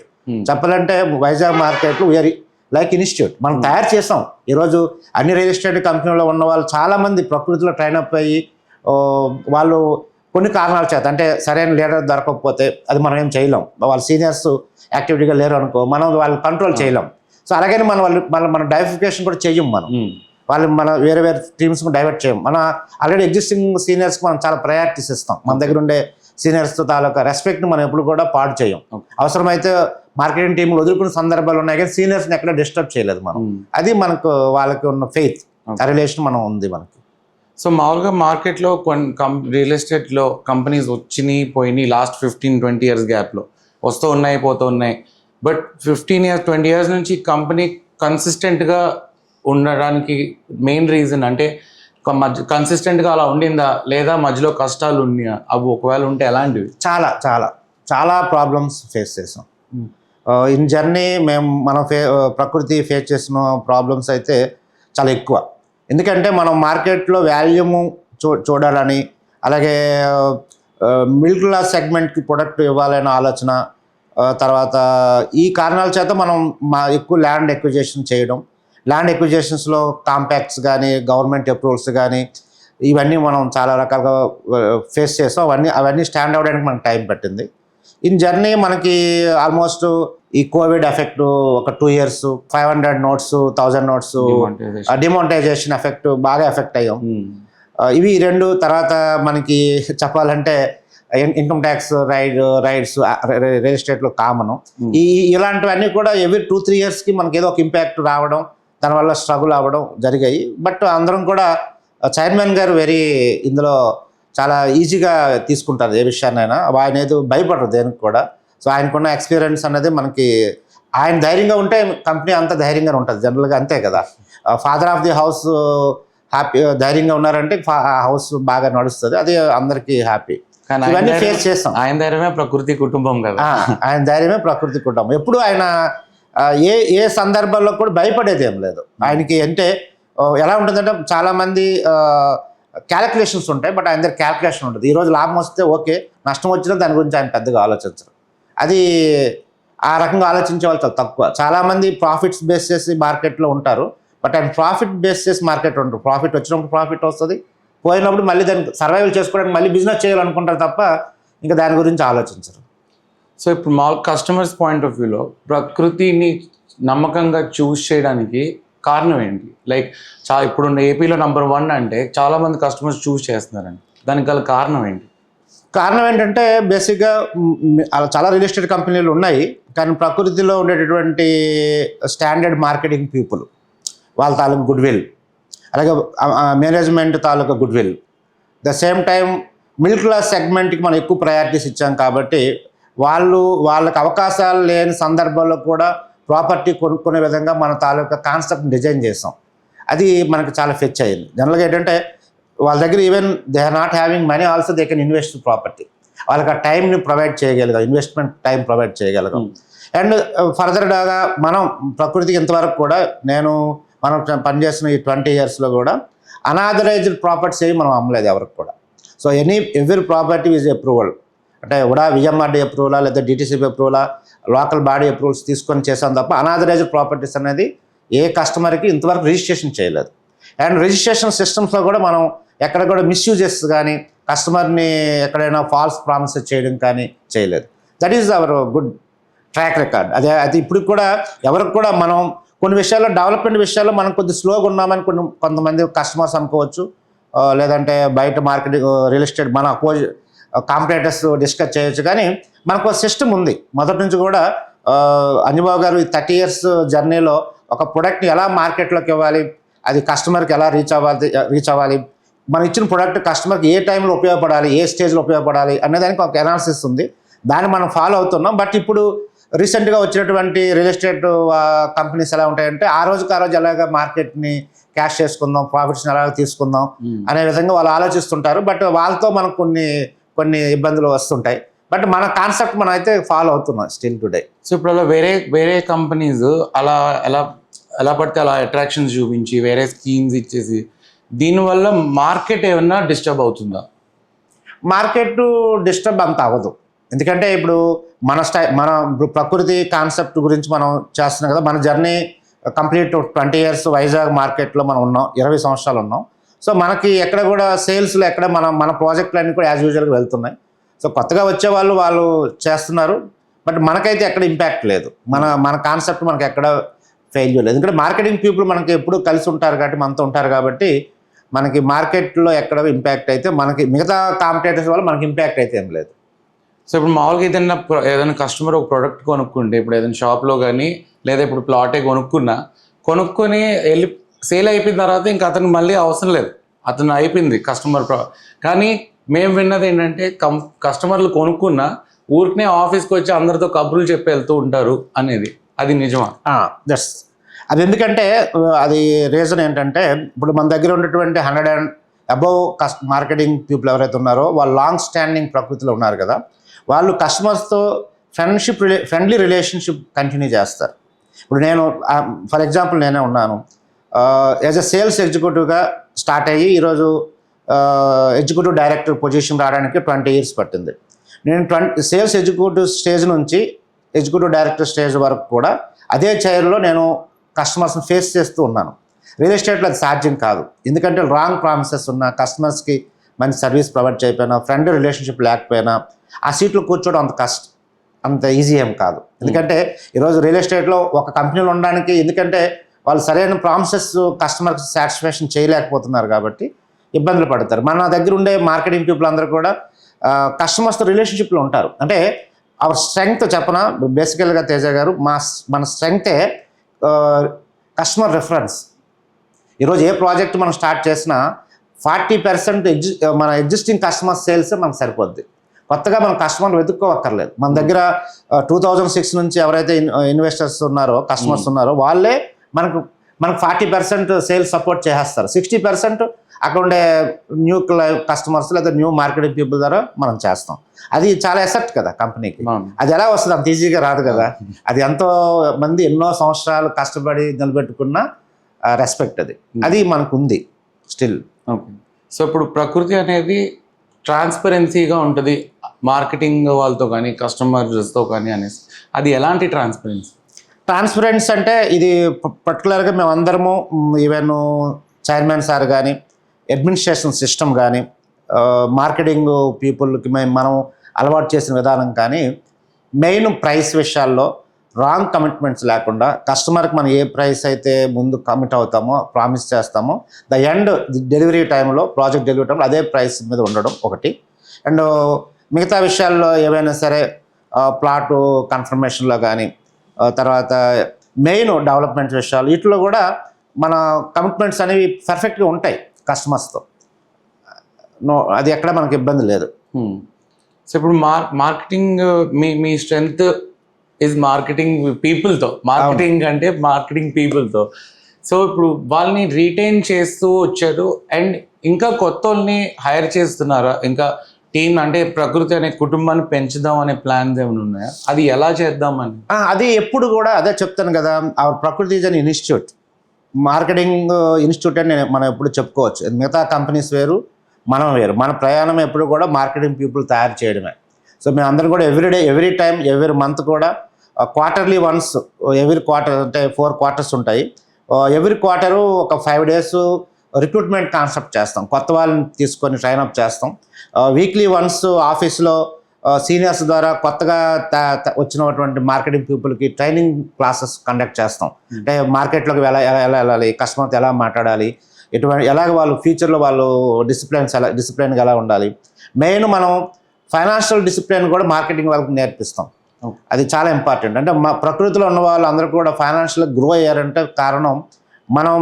చెప్పాలంటే వైజాగ్ మార్కెట్లో వేరీ లైక్ ఇన్స్టిట్యూట్ మనం తయారు చేసాం. ఈరోజు అన్ని రియల్ ఎస్టేట్ కంపెనీలో ఉన్న వాళ్ళు చాలామంది ప్రకృతిలో ట్రైన్ అప్ అయ్యి వాళ్ళు కొన్ని కారణాల చేత అంటే సరైన లీడర్ దొరకకపోతే అది మనం ఏం చేయలేం. వాళ్ళ సీనియర్స్ యాక్టివిటీగా లేరు అనుకో, మనం వాళ్ళు కంట్రోల్ చేయలేం. సో అలాగని మన డైవర్సిఫికేషన్ కూడా చెయ్యం. మన వేరే టీమ్స్కి డైవర్ట్ చేయం. మన ఆల్రెడీ ఎగ్జిస్టింగ్ సీనియర్స్కి మనం చాలా ప్రయారిటీస్ ఇస్తాం. మన దగ్గర ఉండే సీనియర్స్తో తాలూకా రెస్పెక్ట్ని మనం ఎప్పుడు కూడా పాడు చేయం. అవసరమైతే మార్కెటింగ్ టీంలు వదులుకున్న సందర్భాలు ఉన్నాయి, కానీ సీనియర్స్ని ఎక్కడ డిస్టర్బ్ చేయలేదు మనం. అది మనకు వాళ్ళకి ఉన్న ఫెయిత్, ఆ రిలేషన్ మనం ఉంది మనకి. సో మామూలుగా మార్కెట్లో కొన్ని రియల్ ఎస్టేట్లో కంపెనీస్ వచ్చినాయి పోయినాయి లాస్ట్ 15-20 years గ్యాప్లో వస్తూ ఉన్నాయి పోతూ ఉన్నాయి. బట్ 15 years 20 years నుంచి కంపెనీ కన్సిస్టెంట్గా ఉండడానికి మెయిన్ రీజన్ అంటే కన్సిస్టెంట్గా అలా ఉండిందా, లేదా మధ్యలో కష్టాలు ఉన్నాయా? అవి ఒకవేళ ఉంటే ఎలాంటివి? చాలా చాలా చాలా ప్రాబ్లమ్స్ ఫేస్ చేసాం ఇన్ జర్నీ. మనం ప్రకృతి ఫేస్ చేసిన ప్రాబ్లమ్స్ అయితే చాలా ఎక్కువ. ఎందుకంటే మనం మార్కెట్లో వాల్యూము చూడాలని, అలాగే మిడిల్ క్లాస్ సెగ్మెంట్కి ప్రొడక్ట్ ఇవ్వాలనే ఆలోచన, తర్వాత ఈ కారణాల చేత మనం ఎక్కువ ల్యాండ్ ఎక్విజిషన్ చేయడం. ల్యాండ్ ఎక్విజిషన్స్లో కాంపాక్ట్స్ కానీ గవర్నమెంట్ అప్రూవల్స్ కానీ ఇవన్నీ మనం చాలా రకాలుగా ఫేస్ చేస్తాం. అవన్నీ స్టాండ్ అవ్వడానికి మనకు టైం పట్టింది. ఇన్ జర్నీ మనకి ఆల్మోస్ట్ ఈ కోవిడ్ ఎఫెక్ట్ ఒక 2 years 500 notes 1000 notes demonetisation effect బాగా ఎఫెక్ట్ అయ్యాం. ఇవి 2 తర్వాత మనకి చెప్పాలంటే ఇన్కమ్ ట్యాక్స్ రైడ్స్ రియల్ ఎస్టేట్లో కామను. ఇలాంటివన్నీ కూడా ఎవ్రీ 2-3 yearsకి మనకి ఏదో ఒక ఇంపాక్ట్ రావడం, దానివల్ల స్ట్రగుల్ అవ్వడం జరిగాయి. బట్ అందరం కూడా చైర్మన్ గారు ఇందులో చాలా ఈజీగా తీసుకుంటారు ఏ విషయాన్నైనా. ఆయన ఏదో భయపడరు దేనికి కూడా. సో ఆయనకున్న ఎక్స్పీరియన్స్ అనేది మనకి, ఆయన ధైర్యంగా ఉంటే కంపెనీ అంత ధైర్యంగా ఉంటుంది జనరల్గా, అంతే కదా. Father of the house happy ధైర్యంగా ఉన్నారంటే హౌస్ బాగా నడుస్తుంది, అది అందరికీ హ్యాపీ. ఇవన్నీ ఫేస్ చేస్తాం. ఆయన ధైర్యమే ప్రకృతి కుటుంబం కదా. ఆయన ధైర్యమే ప్రకృతి కుటుంబం. ఎప్పుడు ఆయన ఏ సందర్భంలో కూడా భయపడేది ఏం లేదు ఆయనకి. అంటే ఎలా ఉంటుందంటే చాలామంది క్యాలిక్యులేషన్స్ ఉంటాయి, బట్ ఆయన దగ్గర క్యాలిక్యులేషన్ ఉంటుంది. ఈరోజు లాభం వస్తే ఓకే, నష్టం వచ్చినా దాని గురించి ఆయన పెద్దగా ఆలోచించరు. అది ఆ రకంగా ఆలోచించే వాళ్ళు చాలా తక్కువ. చాలామంది ప్రాఫిట్స్ బేస్ చేసి మార్కెట్లో ఉంటారు, బట్ ఆయన ప్రాఫిట్ బేస్ చేసి మార్కెట్ ఉంటారు. ప్రాఫిట్ వచ్చినప్పుడు ప్రాఫిట్ వస్తుంది, పోయినప్పుడు మళ్ళీ దాన్ని సర్వైవల్ చేసుకోవడానికి మళ్ళీ బిజినెస్ చేయాలనుకుంటారు తప్ప ఇంకా దాని గురించి ఆలోచించరు. సో ఇప్పుడు మా కస్టమర్స్ పాయింట్ ఆఫ్ వ్యూలో ప్రకృతిని నమ్మకంగా చూస్ చేయడానికి కారణం ఏంటి? లైక్ ఇప్పుడున్న ఏపీలో నెంబర్ 1 అంటే చాలామంది కస్టమర్స్ చూస్ చేస్తున్నారండి, దానికి గల కారణం ఏంటి? కారణం ఏంటంటే బేసిక్గా చాలా రియల్ ఎస్టేట్ కంపెనీలు ఉన్నాయి, కానీ ప్రకృతిలో ఉండేటటువంటి స్టాండర్డ్ మార్కెటింగ్ పీపుల్ వాళ్ళ తాలూకు గుడ్ విల్, అలాగే మేనేజ్మెంట్ తాలూకా goodwill, the same time middle class సెగ్మెంట్కి మనం ఎక్కువ ప్రయారిటీస్ ఇచ్చాం కాబట్టి వాళ్ళకి అవకాశాలు లేని సందర్భంలో కూడా ప్రాపర్టీ కొనుక్కునే విధంగా మన తాలూకా కాన్సెప్ట్ డిజైన్ చేసాం. అది మనకి చాలా ఫెచ్ అయ్యింది. జనరల్గా ఏంటంటే వాళ్ళ దగ్గర even they are not having money also they can invest property. వాళ్ళకి ఆ టైంని ప్రొవైడ్ చేయగలిగాం, ఇన్వెస్ట్మెంట్ టైం ప్రొవైడ్ చేయగలిగాం. అండ్ ఫర్దర్గా మనం ప్రకృతికి ఇంతవరకు కూడా మనం పనిచేసిన ఈ 20 yearsలో కూడా అనాథరైజ్డ్ ప్రాపర్టీస్ ఏవి మనం అమ్మలేదు ఎవరికి కూడా. So every property is approval, అంటే కూడా విఎంఆర్డీ అప్రూవలా లేదా డిటీసీబీ అప్రూవలా, లోకల్ బాడీ అప్రూవల్స్ తీసుకొని చేసాం తప్ప అనాథరైజ్డ్ ప్రాపర్టీస్ అనేది ఏ కస్టమర్కి ఇంతవరకు రిజిస్ట్రేషన్ చేయలేదు. అండ్ రిజిస్ట్రేషన్ సిస్టమ్స్లో కూడా మనం ఎక్కడ కూడా మిస్యూజెస్ కానీ కస్టమర్ని ఎక్కడైనా ఫాల్స్ ప్రామిసెస్ చేయడం కానీ చేయలేదు. That is our good track record. అది ఇప్పుడు కూడా ఎవరికి కూడా మనం కొన్ని విషయాల్లో డెవలప్మెంట్ విషయాల్లో మనం కొద్ది స్లోగా ఉన్నామని కొంతమంది కస్టమర్స్ అనుకోవచ్చు, లేదంటే బయట మార్కెటింగ్ రియల్ ఎస్టేట్ మన కాంపిటేటర్స్ డిస్కస్ చేయొచ్చు. కానీ మనకు సిస్టమ్ ఉంది మొదటి నుంచి కూడా. అంజబాబు గారు ఈ 30 years జర్నీలో ఒక ప్రొడక్ట్ని ఎలా మార్కెట్లోకి ఇవ్వాలి, అది కస్టమర్కి ఎలా రీచ్ అవ్వాలి, మనం ఇచ్చిన ప్రొడక్ట్ కస్టమర్కి ఏ టైంలో ఉపయోగపడాలి, ఏ స్టేజ్లో ఉపయోగపడాలి అనేదానికి ఒక అనాలిసిస్ ఉంది. దాన్ని మనం ఫాలో అవుతున్నాం. బట్ ఇప్పుడు రీసెంట్గా వచ్చినటువంటి రియల్ ఎస్టేట్ కంపెనీస్ ఎలా ఉంటాయంటే ఆ రోజు ఎలాగ మార్కెట్ని క్యాష్ చేసుకుందాం, ప్రాఫిట్స్ని ఎలాగ తీసుకుందాం అనే విధంగా వాళ్ళు ఆలోచిస్తుంటారు. బట్ వాళ్ళతో మనకు కొన్ని ఇబ్బందులు వస్తుంటాయి. బట్ మన కాన్సెప్ట్ మనం అయితే ఫాలో అవుతున్నాం స్టిల్ టుడే. సో ఇప్పుడు అలా వేరే కంపెనీస్ ఎలా పడితే అలా అట్రాక్షన్స్ చూపించి వేరే స్కీమ్స్ ఇచ్చేసి దీనివల్ల మార్కెట్ ఏమన్నా డిస్టర్బ్ అవుతుందా? మార్కెట్ డిస్టర్బ్ అంత అవ్వదు. ఎందుకంటే ఇప్పుడు మన ప్రకృతి కాన్సెప్ట్ గురించి మనం చేస్తున్నాం కదా. మన జర్నీ కంప్లీట్ 20 years వైజాగ్ మార్కెట్లో మనం ఉన్నాం, 20 సంవత్సరాలు ఉన్నాం. సో మనకి ఎక్కడ కూడా సేల్స్లో ఎక్కడ మన ప్రాజెక్టులన్నీ కూడా యాజ్ యూజువల్గా వెళ్తున్నాయి. సో కొత్తగా వచ్చే వాళ్ళు చేస్తున్నారు, బట్ మనకైతే ఎక్కడ ఇంపాక్ట్ లేదు. మన కాన్సెప్ట్ మనకి ఎక్కడ ఫెయిల్యూర్ లేదు. ఎందుకంటే మార్కెటింగ్ పీపుల్ మనకి ఎప్పుడు కలిసి ఉంటారు కాబట్టి, మనతో ఉంటారు కాబట్టి మనకి మార్కెట్లో ఎక్కడ ఇంపాక్ట్ అయితే మనకి మిగతా కాంపిటేటర్స్ వల్ల మనకి ఇంపాక్ట్ అయితే ఏం లేదు. సో ఇప్పుడు మామూలుగా ఏదైనా కస్టమర్ ఒక ప్రోడక్ట్ కొనుక్కుంటే, ఇప్పుడు ఏదైనా షాప్లో కానీ లేదా ఇప్పుడు ప్లాటే కొనుక్కొని వెళ్ళి సేల్ అయిపోయిన తర్వాత ఇంకా అతనికి మళ్ళీ అవసరం లేదు, అతను అయిపోయింది కస్టమర్. కానీ మేము విన్నది ఏంటంటే కస్టమర్లు కొనుక్కున్న ఊరికనే ఆఫీస్కి వచ్చి అందరితో కబుర్లు చెప్పి వెళ్తూ ఉంటారు అనేది, అది నిజమా? దట్స్ అది. ఎందుకంటే అది రీజన్ ఏంటంటే ఇప్పుడు మన దగ్గర ఉన్నటువంటి 100 and above మార్కెటింగ్ పీపుల్ ఎవరైతే ఉన్నారో వాళ్ళు లాంగ్ స్టాండింగ్ ప్రకృతిలో ఉన్నారు కదా. వాళ్ళు కస్టమర్స్తో ఫ్రెండ్లీ రిలేషన్షిప్ కంటిన్యూ చేస్తారు. ఇప్పుడు నేను ఫర్ ఎగ్జాంపుల్ నేనే ఉన్నాను, యాజ్ ఎ సేల్స్ ఎగ్జిక్యూటివ్గా స్టార్ట్ అయ్యి ఈరోజు ఎగ్జిక్యూటివ్ డైరెక్టర్ పొజిషన్ రావడానికి 20 years పట్టింది. నేను సేల్స్ ఎగ్జిక్యూటివ్ స్టేజ్ నుంచి ఎగ్జిక్యూటివ్ డైరెక్టర్ స్టేజ్ వరకు కూడా అదే చైర్లో నేను కస్టమర్స్ని ఫేస్ చేస్తూ ఉన్నాను. రియల్ ఎస్టేట్లో అది సాధ్యం కాదు. ఎందుకంటే రాంగ్ ప్రామిసెస్ ఉన్న కస్టమర్స్కి మంచి సర్వీస్ ప్రొవైడ్ చేయకపోయినా, ఫ్రెండ్ రిలేషన్షిప్ లేకపోయినా ఆ సీట్లో కూర్చోవడం అంత ఈజీ ఏం కాదు. ఎందుకంటే ఈరోజు రియల్ ఎస్టేట్లో ఒక కంపెనీలో ఉండడానికి, ఎందుకంటే వాళ్ళు సరైన ప్రామిసెస్ కస్టమర్కి సాటిస్ఫాక్షన్ చేయలేకపోతున్నారు కాబట్టి ఇబ్బందులు పడతారు. మన దగ్గర ఉండే మార్కెటింగ్ పీపుల్ అందరూ కూడా కస్టమర్స్తో రిలేషన్షిప్లో ఉంటారు. అంటే అవర్ స్ట్రెంగ్త్ చెప్పనా బేసికల్గా తేజ గారు, మన స్ట్రెంగ్తే కస్టమర్ రెఫరెన్స్. ఈరోజు ఏ ప్రాజెక్ట్ మనం స్టార్ట్ చేసినా 40% మన ఎగ్జిస్టింగ్ కస్టమర్ సేల్స్ మనకు సరిపోద్ది. కొత్తగా మనం కస్టమర్ వెతుక్కోవక్కర్లేదు. మన దగ్గర 2006 నుంచి ఎవరైతే ఇన్వెస్టర్స్ ఉన్నారో, కస్టమర్స్ ఉన్నారో వాళ్ళే మనకు 40% సేల్స్ సపోర్ట్ చేసేస్తారు. 60% అక్కడ ఉండే న్యూ కస్టమర్స్ లేదా న్యూ మార్కెటింగ్ పీపుల్ ద్వారా మనం చేస్తాం. అది చాలా ఎసెట్ కదా కంపెనీకి. అది ఎలా వస్తుంది? అంత ఈజీగా రాదు కదా. అది ఎంతో మంది ఎన్నో సంవత్సరాలు కష్టపడి నిలబెట్టుకున్న రెస్పెక్ట్ అది మనకు ఉంది స్టిల్. ఓకే. సో ఇప్పుడు ప్రకృతి అనేది ట్రాన్స్పరెన్సీగా ఉంటుంది మార్కెటింగ్ వాళ్ళతో కానీ కస్టమర్స్తో కానీ అనేసి, అది ఎలాంటి ట్రాన్స్పరెన్స్ అంటే ఇది పర్టికులర్గా మేమందరము, ఈవెన్ చైర్మన్ సార్ కానీ, అడ్మినిస్ట్రేషన్ సిస్టమ్ కానీ, మార్కెటింగ్ పీపుల్కి మనం అలవాటు చేసిన విధానం కానీ, మెయిన్ ప్రైస్ విషయాల్లో రాంగ్ కమిట్మెంట్స్ లేకుండా కస్టమర్కి మనం ఏ ప్రైస్ అయితే ముందు కమిట్ అవుతామో, ప్రామిస్ చేస్తామో, డెలివరీ టైంలో, ప్రాజెక్ట్ డెలివరీ టైంలో అదే ప్రైస్ మీద ఉండడం ఒకటి. అండ్ మిగతా విషయాల్లో ఏవైనా సరే ప్లాటు కన్ఫర్మేషన్లో కానీ, తర్వాత మెయిన్ డెవలప్మెంట్ విషయాలు, వీటిలో కూడా మన కమిట్మెంట్స్ అనేవి పర్ఫెక్ట్గా ఉంటాయి కస్టమర్స్తో. అది ఎక్కడ మనకి ఇబ్బంది లేదు. సో ఇప్పుడు మార్కెటింగ్ మీ స్ట్రెంగ్త్ ఇస్ మార్కెటింగ్ పీపుల్తో, మార్కెటింగ్ అంటే మార్కెటింగ్ పీపుల్తో. సో ఇప్పుడు వాళ్ళని రీటైన్ చేస్తూ వచ్చారు అండ్ ఇంకా కొత్త వాళ్ళని హైర్ చేస్తున్నారా? ఇంకా టీమ్ అంటే ప్రకృతి అనే కుటుంబాన్ని పెంచుదాం అనే ప్లాన్స్ ఏమైనా ఉన్నాయా? అది ఎలా చేద్దామని? అది ఎప్పుడు కూడా అదే చెప్తాను కదా, అవర్ ప్రకృతి is an institute, marketing institute అని మనం ఎప్పుడు చెప్పుకోవచ్చు. మిగతా కంపెనీస్ వేరు, మనం వేరు. మన ప్రయాణం ఎప్పుడు కూడా మార్కెటింగ్ పీపుల్ తయారు చేయడమే. సో మేము అందరం కూడా everyday, every time, every month కూడా క్వార్టర్లీ వన్స్, ఎవ్రీ క్వార్టర్ అంటే 4 quarters ఉంటాయి. ఎవ్రీ క్వార్టరు ఒక 5 days రిక్రూట్మెంట్ కాన్సెప్ట్ చేస్తాం. కొత్త వాళ్ళని తీసుకొని ట్రైన్అప్ చేస్తాం. వీక్లీ వన్స్ ఆఫీస్లో సీనియర్స్ ద్వారా కొత్తగా వచ్చినటువంటి మార్కెటింగ్ పీపుల్కి ట్రైనింగ్ క్లాసెస్ కండక్ట్ చేస్తాం. అంటే మార్కెట్లోకి ఎలా వెళ్ళాలి, కస్టమర్తో ఎలా మాట్లాడాలి, ఎలాగ వాళ్ళు ఫ్యూచర్లో వాళ్ళు డిసిప్లిన్గా ఎలా ఉండాలి. మెయిన్ మనం ఫైనాన్షియల్ డిసిప్లిన్ కూడా మార్కెటింగ్ వాళ్ళకి నేర్పిస్తాం. అది చాలా ఇంపార్టెంట్. అంటే మా ప్రకృతిలో ఉన్న వాళ్ళు అందరూ కూడా ఫైనాన్షియల్గా గ్రో అయ్యారంటే కారణం మనం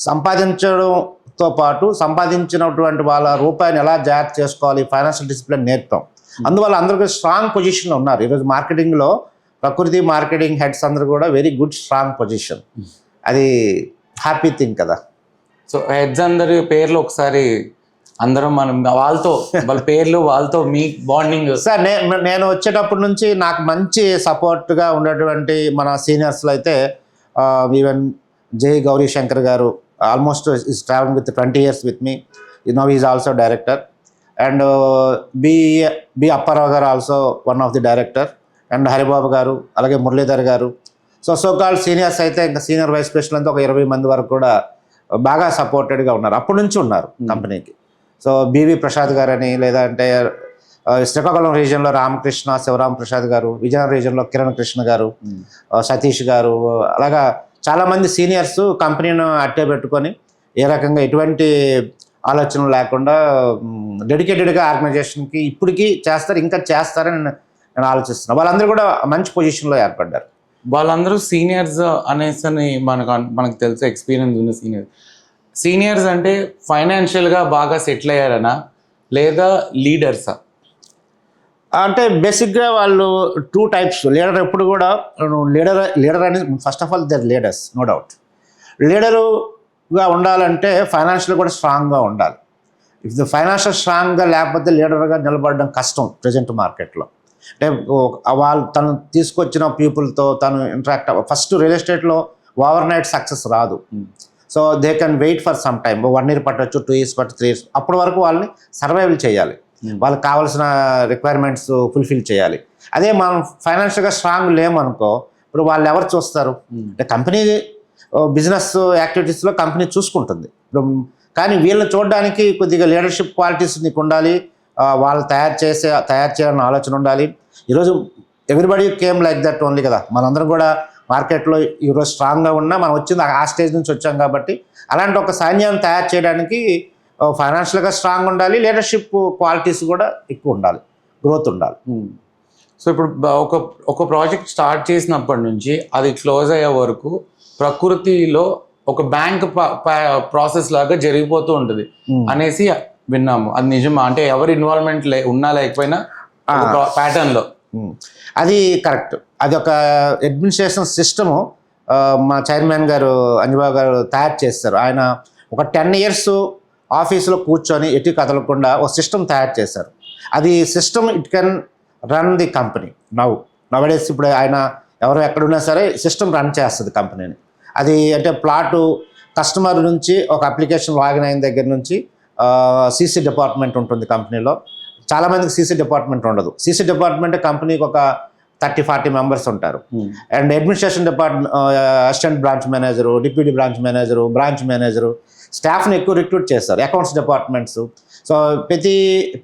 సంపాదించడంతో పాటు సంపాదించినటువంటి వాళ్ళ రూపాయిని ఎలా జాగ్రత్త చేసుకోవాలి, ఫైనాన్షియల్ డిసిప్లిన్ నేర్పాం. అందువల్ల అందరూ స్ట్రాంగ్ పొజిషన్లో ఉన్నారు. ఈరోజు మార్కెటింగ్లో ప్రకృతి మార్కెటింగ్ హెడ్స్ అందరూ కూడా వెరీ గుడ్ స్ట్రాంగ్ పొజిషన్. అది హ్యాపీ థింగ్ కదా. సో హెడ్స్ అందరి పేర్లు ఒకసారి అందరం మనం వాళ్ళతో, వాళ్ళ పేర్లు, వాళ్ళతో మీ బాండింగ్. సార్ నేను వచ్చేటప్పటి నుంచి నాకు మంచి సపోర్ట్గా ఉండేటువంటి మన సీనియర్స్లో అయితే ఈవెన్ జై Gauri Shankar garu almost is traveling with 20 years with me. Now is also director. And B Apparao garu also one of the director. And Haribabu garu, అలాగే మురళీధర్ గారు. సో కాల్డ్ సీనియర్స్ అయితే ఇంకా సీనియర్ వైస్ ప్రెసిడెంట్ అంతా ఒక 20 మంది వరకు కూడా బాగా సపోర్టెడ్గా ఉన్నారు, అప్పటి నుంచి ఉన్నారు కంపెనీకి. సో బివి ప్రసాద్ గారని, లేదంటే శ్రీకాకుళం రీజియన్లో రామకృష్ణ, శివరాం ప్రసాద్ గారు, విజయనగరం రీజియన్లో కిరణ్ కృష్ణ గారు, సతీష్ గారు, అలాగా చాలామంది సీనియర్స్ కంపెనీని అట్టే పెట్టుకొని ఏ రకంగా ఎటువంటి ఆలోచనలు లేకుండా డెడికేటెడ్గా ఆర్గనైజేషన్కి ఇప్పటికీ చేస్తారు, ఇంకా చేస్తారని నేను ఆలోచిస్తున్నాను. వాళ్ళందరూ కూడా మంచి పొజిషన్లో ఏర్పడ్డారు. వాళ్ళందరూ సీనియర్స్ అనేసి మనకు తెలుసు, ఎక్స్పీరియన్స్ ఉన్న సీనియర్స్ అంటే ఫైనాన్షియల్గా బాగా సెటిల్ అయ్యారనా లేదా లీడర్సా? అంటే బేసిక్గా వాళ్ళు 2 types. లీడర్ ఎప్పుడు కూడా లీడర్ అని first of all the leaders, no doubt. లీడరుగా ఉండాలంటే ఫైనాన్షియల్ కూడా స్ట్రాంగ్గా ఉండాలి. ఇఫ్ ద ఫైనాన్షియల్ స్ట్రాంగ్గా లేకపోతే లీడర్గా నిలబడడం కష్టం ప్రజెంట్ మార్కెట్లో. అంటే వాళ్ళు తను తీసుకొచ్చిన పీపుల్తో తను ఇంటరాక్ట్ ఫస్ట్ రియల్ ఎస్టేట్లో ఓవర్ నైట్ సక్సెస్ రాదు. So they can wait for some time, 1 year పట్టవచ్చు, 2 years పట్టు, 3 years. అప్పటి వరకు వాళ్ళని సర్వైవల్ చేయాలి, వాళ్ళకి కావాల్సిన రిక్వైర్మెంట్స్ ఫుల్ఫిల్ చేయాలి. అదే మనం ఫైనాన్షియల్గా స్ట్రాంగ్ లేమనుకో, ఇప్పుడు వాళ్ళు ఎవరు చూస్తారు? అంటే కంపెనీ బిజినెస్ యాక్టివిటీస్లో కంపెనీ చూసుకుంటుంది. కానీ వీళ్ళని చూడడానికి కొద్దిగా లీడర్షిప్ క్వాలిటీస్ నీకు ఉండాలి, వాళ్ళు తయారు చేయాలన్న ఆలోచన ఉండాలి. ఈరోజు everybody came like that only కదా. మనందరం కూడా మార్కెట్లో ఈరోజు స్ట్రాంగ్గా ఉన్నా మనం వచ్చింది ఆ స్టేజ్ నుంచి వచ్చాం కాబట్టి అలాంటి ఒక సైన్యాన్ని తయారు చేయడానికి ఫైనాన్షియల్గా స్ట్రాంగ్ ఉండాలి, లీడర్షిప్ క్వాలిటీస్ కూడా ఎక్కువ ఉండాలి, గ్రోత్ ఉండాలి. సో ఇప్పుడు ఒక ప్రాజెక్ట్ స్టార్ట్ చేసినప్పటి నుంచి అది క్లోజ్ అయ్యే వరకు ప్రకృతిలో ఒక బ్యాంక్ ప్రాసెస్ లాగా జరిగిపోతూ ఉంటుంది అనేసి విన్నాము. అది నిజమా? అంటే ఎవరి ఇన్వాల్వ్మెంట్ ఉన్నా లేకపోయినా ప్యాటర్న్ లో అది కరెక్ట్. అది ఒక అడ్మినిస్ట్రేషన్ సిస్టము మా చైర్మన్ గారు అంజబాబు గారు తయారు చేస్తారు. ఆయన ఒక 10 years ఆఫీసులో కూర్చొని ఎటు కదలకుండా ఒక సిస్టమ్ తయారు చేశారు. అది system it can run the company nowadays. ఇప్పుడు ఆయన ఎవరు ఎక్కడున్నా సరే సిస్టమ్ రన్ చేస్తుంది కంపెనీని. అది అంటే ప్లాటు కస్టమర్ నుంచి ఒక అప్లికేషన్ లాగిన్ అయిన దగ్గర నుంచి సీసీ డిపార్ట్మెంట్ ఉంటుంది కంపెనీలో. చాలామందికి సీసీ డిపార్ట్మెంట్ ఉండదు. సీసీ డిపార్ట్మెంట్ కంపెనీకి ఒక 30-40 మెంబర్స్ ఉంటారు. And administration department, assistant branch manager, deputy branch manager, branch manager, స్టాఫ్ని ఎక్కువ రిక్రూట్ చేస్తారు. Accounts departments. సో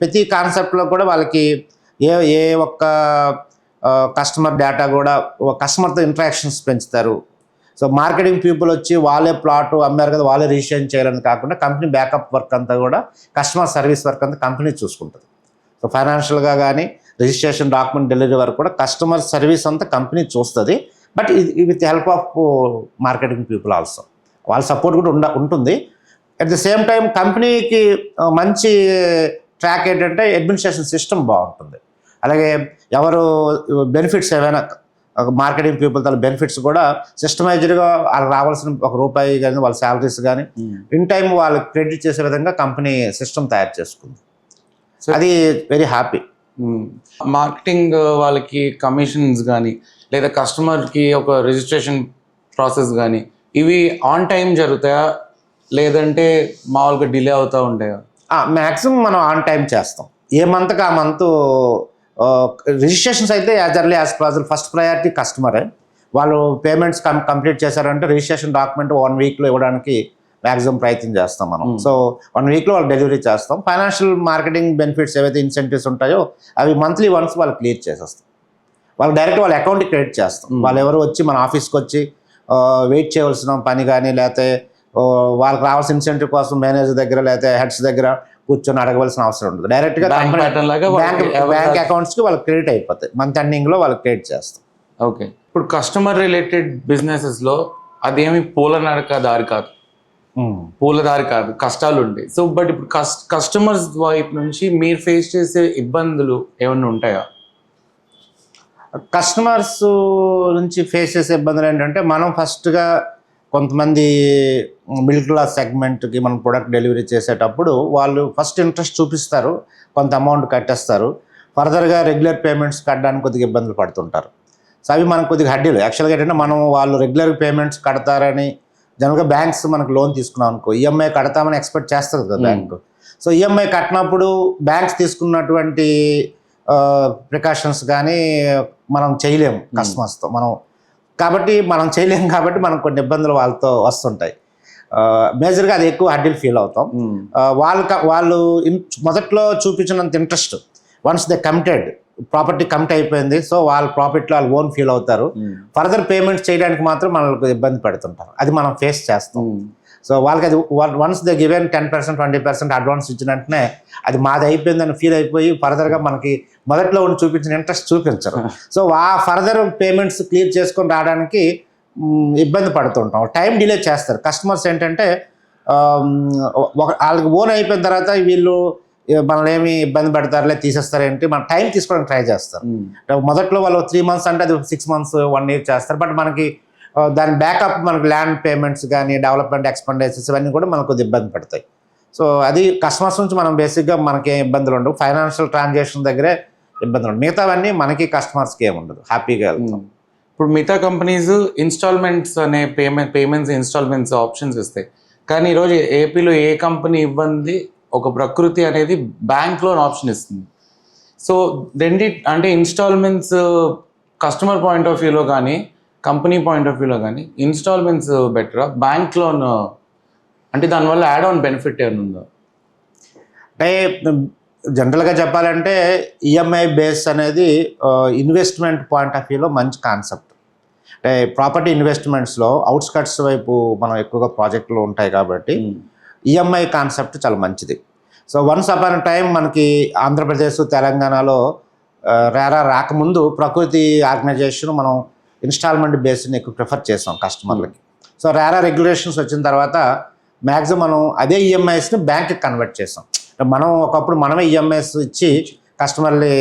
ప్రతి కాన్సెప్ట్లో కూడా వాళ్ళకి ఏ ఒక్క కస్టమర్ డేటా కూడా కస్టమర్తో ఇంటరాక్షన్స్ పెంచుతారు. సో మార్కెటింగ్ పీపుల్ వచ్చి వాళ్ళే ప్లాట్ అమ్మారు కదా వాళ్ళే రిజిస్ట్రేషన్ చేయాలని కాకుండా కంపెనీ బ్యాకప్ వర్క్ అంతా కూడా కస్టమర్ సర్వీస్ వర్క్ అంతా కంపెనీ చూసుకుంటుంది. సో ఫైనాన్షియల్గా కానీ రిజిస్ట్రేషన్ డాక్యుమెంట్ డెలివరీ వరకు కూడా కస్టమర్ సర్వీస్ అంతా కంపెనీ చూస్తుంది. బట్ ఇది with help of marketing people also, వాళ్ళ సపోర్ట్ కూడా ఉంటుంది. అట్ ది సేమ్ టైం కంపెనీకి మంచి ట్రాక్ ఏంటంటే అడ్మినిస్ట్రేషన్ సిస్టమ్ బాగుంటుంది. అలాగే ఎవరు బెనిఫిట్స్ ఏవైనా మార్కెటింగ్ పీపుల్ తన బెనిఫిట్స్ కూడా సిస్టమైజ్డ్గా వాళ్ళకి రావాల్సిన ₹1 కానీ వాళ్ళ శాలరీస్ కానీ ఇన్ టైం వాళ్ళకి క్రెడిట్ చేసే విధంగా కంపెనీ సిస్టమ్ తయారు చేసుకుంది. అది వెరీ హ్యాపీ. మార్కెటింగ్ వాళ్ళకి కమిషన్స్ కానీ లేదా కస్టమర్కి ఒక రిజిస్ట్రేషన్ ప్రాసెస్ కానీ ఇవి ఆన్ టైం జరుగుతాయా లేదంటే మామూలుగా డిలే అవుతూ ఉంటాయా? మ్యాక్సిమం మనం ఆన్ టైం చేస్తాం. ఏ మంత్కి ఆ మంత్ రిజిస్ట్రేషన్స్ అయితే as early as possible. First priority కస్టమరే. వాళ్ళు పేమెంట్స్ కంప్లీట్ చేశారంటే రిజిస్ట్రేషన్ డాక్యుమెంట్ 1 weekలో ఇవ్వడానికి మ్యాక్సిమం ప్రయత్నం చేస్తాం మనం. సో 1 weekలో వాళ్ళు డెలివరీ చేస్తాం. ఫైనాన్షియల్ మార్కెటింగ్ బెనిఫిట్స్ ఏవైతే ఇన్సెంటివ్స్ ఉంటాయో అవి మంత్లీ వన్స్ వాళ్ళు క్లియర్ చేసేస్తాం. వాళ్ళు డైరెక్ట్ వాళ్ళ అకౌంట్కి క్రెడిట్ చేస్తాం. వాళ్ళు ఎవరు వచ్చి మన ఆఫీస్కి వచ్చి వెయిట్ చేయవలసిన పని కానీ లేకపోతే వాళ్ళకి రావాల్సిన ఇన్సెంటివ్ కోసం మేనేజర్ దగ్గర లేకపోతే హెడ్స్ దగ్గర కూర్చొని అడగవలసిన అవసరం ఉండదు. డైరెక్ట్గా బ్యాంక్ అకౌంట్స్కి వాళ్ళకి క్రెడిట్ అయిపోతాయి. మంత్ ఎండింగ్లో వాళ్ళకి క్రెడిట్ చేస్తాం. ఓకే. ఇప్పుడు కస్టమర్ రిలేటెడ్ బిజినెసెస్లో అదేమి పూలదారి కాదు, కష్టాలు ఉంటాయి. సో బట్ ఇప్పుడు కస్టమర్స్ వైపు నుంచి మీరు ఫేస్ చేసే ఇబ్బందులు ఏమన్నా ఉంటాయా? కస్టమర్స్ నుంచి ఫేస్ చేసే ఇబ్బందులు ఏంటంటే మనం ఫస్ట్గా కొంతమంది మిడిల్ క్లాస్ సెగ్మెంట్కి మనం ప్రొడక్ట్ డెలివరీ చేసేటప్పుడు వాళ్ళు ఫస్ట్ ఇంట్రెస్ట్ చూపిస్తారు, కొంత అమౌంట్ కట్టేస్తారు. ఫర్దర్గా రెగ్యులర్ పేమెంట్స్ కట్టడానికి కొద్దిగా ఇబ్బందులు పడుతుంటారు. సో అవి మనకు కొద్దిగా హడ్డీలు. యాక్చువల్గా ఏంటంటే మనం వాళ్ళు రెగ్యులర్ పేమెంట్స్ కడతారని జనరల్గా బ్యాంక్స్ మనకు లోన్ తీసుకున్నాం అనుకో ఈఎంఐ కడతామని ఎక్స్పెక్ట్ చేస్తుంది కదా బ్యాంకు. సో ఈఎంఐ కట్టినప్పుడు బ్యాంక్స్ తీసుకున్నటువంటి ప్రికాషన్స్ కానీ మనం చేయలేము కస్టమర్స్తో కాబట్టి మనం కొన్ని ఇబ్బందులు వాళ్ళతో వస్తుంటాయి. మేజర్గా అది ఎక్కువ హడ్డీలు ఫీల్ అవుతాం. వాళ్ళు మొదట్లో చూపించినంత interest once they committed property commit అయిపోయింది. సో వాళ్ళ ప్రాఫిట్లో వాళ్ళు ఓన్ ఫీల్ అవుతారు. ఫర్దర్ పేమెంట్స్ చేయడానికి మాత్రం మనకు ఇబ్బంది పెడుతుంటారు. అది మనం ఫేస్ చేస్తాం. సో వాళ్ళకి అది వన్స్ దే గివెన్ 10%, 20% అడ్వాన్స్ ఇచ్చిన వెంటనే అది మాది అయిపోయిందని ఫీల్ అయిపోయి ఫర్దర్గా మనకి మొదట్లో ఉండి చూపించిన ఇంట్రెస్ట్ చూపించరు. సో ఆ ఫర్దర్ పేమెంట్స్ క్లియర్ చేసుకొని రావడానికి ఇబ్బంది పడుతుంటాం. టైం డిలే చేస్తారు. కస్టమర్స్ ఏంటంటే వాళ్ళకి ఓన్ అయిపోయిన తర్వాత వీళ్ళు మనల్ని ఏమి ఇబ్బంది పెడతారులే తీసేస్తారేంటి మన టైం తీసుకోవడానికి ట్రై చేస్తారు. మొదట్లో వాళ్ళు 3 months అంటే అది 6 months 1 year చేస్తారు. బట్ మనకి దాని బ్యాకప్ మనకి ల్యాండ్ పేమెంట్స్ కానీ డెవలప్మెంట్ ఎక్స్పెండిచర్స్ ఇవన్నీ కూడా మనకు కొద్దిగా ఇబ్బంది పడతాయి. సో అది కస్టమర్స్ నుంచి మనం బేసిక్గా మనకి ఏం ఇబ్బందులు ఉండవు. ఫైనాన్షియల్ ట్రాన్సాక్షన్ దగ్గరే ఇబ్బందులు ఉండవు. మిగతావన్నీ మనకి కస్టమర్స్కి ఏమి ఉండదు, హ్యాపీగా వెళ్తాం. ఇప్పుడు మిగతా కంపెనీస్ ఇన్స్టాల్మెంట్స్ అనే పేమెంట్స్ ఇన్స్టాల్మెంట్స్ ఆప్షన్స్ ఇస్తాయి. కానీ ఈరోజు ఏపీలో ఏ కంపెనీ ఇవ్వండి ఒక ప్రకృతి అనేది బ్యాంక్ లోన్ ఆప్షన్ ఇస్తుంది. సో అంటే ఇన్స్టాల్మెంట్స్ కస్టమర్ పాయింట్ ఆఫ్ వ్యూలో కానీ కంపెనీ పాయింట్ ఆఫ్ వ్యూలో కానీ ఇన్స్టాల్మెంట్స్ బెటరా, బ్యాంక్ లోన్ అంటే దానివల్ల యాడ్ ఆన్ బెనిఫిట్ ఏమైనా ఉందా? అంటే జనరల్గా చెప్పాలంటే ఈఎంఐ బేస్ అనేది ఇన్వెస్ట్మెంట్ పాయింట్ ఆఫ్ వ్యూలో మంచి కాన్సెప్ట్. అంటే ప్రాపర్టీ ఇన్వెస్ట్మెంట్స్లో అవుట్స్కట్స్ వైపు మనం ఎక్కువగా ప్రాజెక్టులు ఉంటాయి కాబట్టి ఈఎంఐ కాన్సెప్ట్ చాలా మంచిది. సో వన్స్ అపాన్ టైం మనకి ఆంధ్రప్రదేశ్ తెలంగాణలో రేరా రాకముందు ప్రకృతి ఆర్గనైజేషన్ మనం ఇన్స్టాల్మెంట్ బేస్ని ఎక్కువ ప్రిఫర్ చేసాం కస్టమర్లకి. సో రేరా రెగ్యులేషన్స్ వచ్చిన తర్వాత మ్యాక్సిమం మనం అదే ఈఎంఐస్ని బ్యాంక్కి కన్వర్ట్ చేసాం. మనం ఒకప్పుడు మనమే ఈఎంఐస్ ఇచ్చి కస్టమర్ని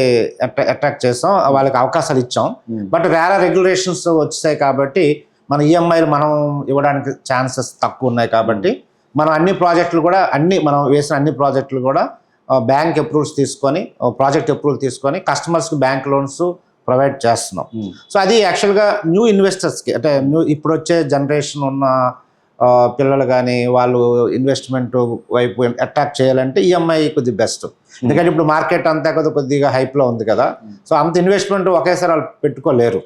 అట్రాక్ట్ చేసాం, వాళ్ళకి అవకాశాలు ఇచ్చాం. బట్ రేరా రెగ్యులేషన్స్ వచ్చాయి కాబట్టి మన ఈఎంఐలు మనం ఇవ్వడానికి ఛాన్సెస్ తక్కువ ఉన్నాయి కాబట్టి మనం మనం వేసిన అన్ని ప్రాజెక్టులు కూడా బ్యాంక్ అప్రూవల్స్ తీసుకొని, ప్రాజెక్ట్ అప్రూవల్ తీసుకొని కస్టమర్స్కి బ్యాంక్ లోన్స్ ప్రొవైడ్ చేస్తున్నాం. సో అది యాక్చువల్గా న్యూ ఇన్వెస్టర్స్కి, అంటే ఇప్పుడు వచ్చే జనరేషన్ ఉన్న పిల్లలు కానీ వాళ్ళు ఇన్వెస్ట్మెంట్ వైపు అట్రాక్ట్ చేయాలంటే ఈఎంఐ కొద్దిగా బెస్ట్. ఎందుకంటే ఇప్పుడు మార్కెట్ అంతా కొద్దిగా హైప్లో ఉంది కదా, సో అంత ఇన్వెస్ట్మెంట్ ఒకేసారి వాళ్ళు పెట్టుకోలేరు.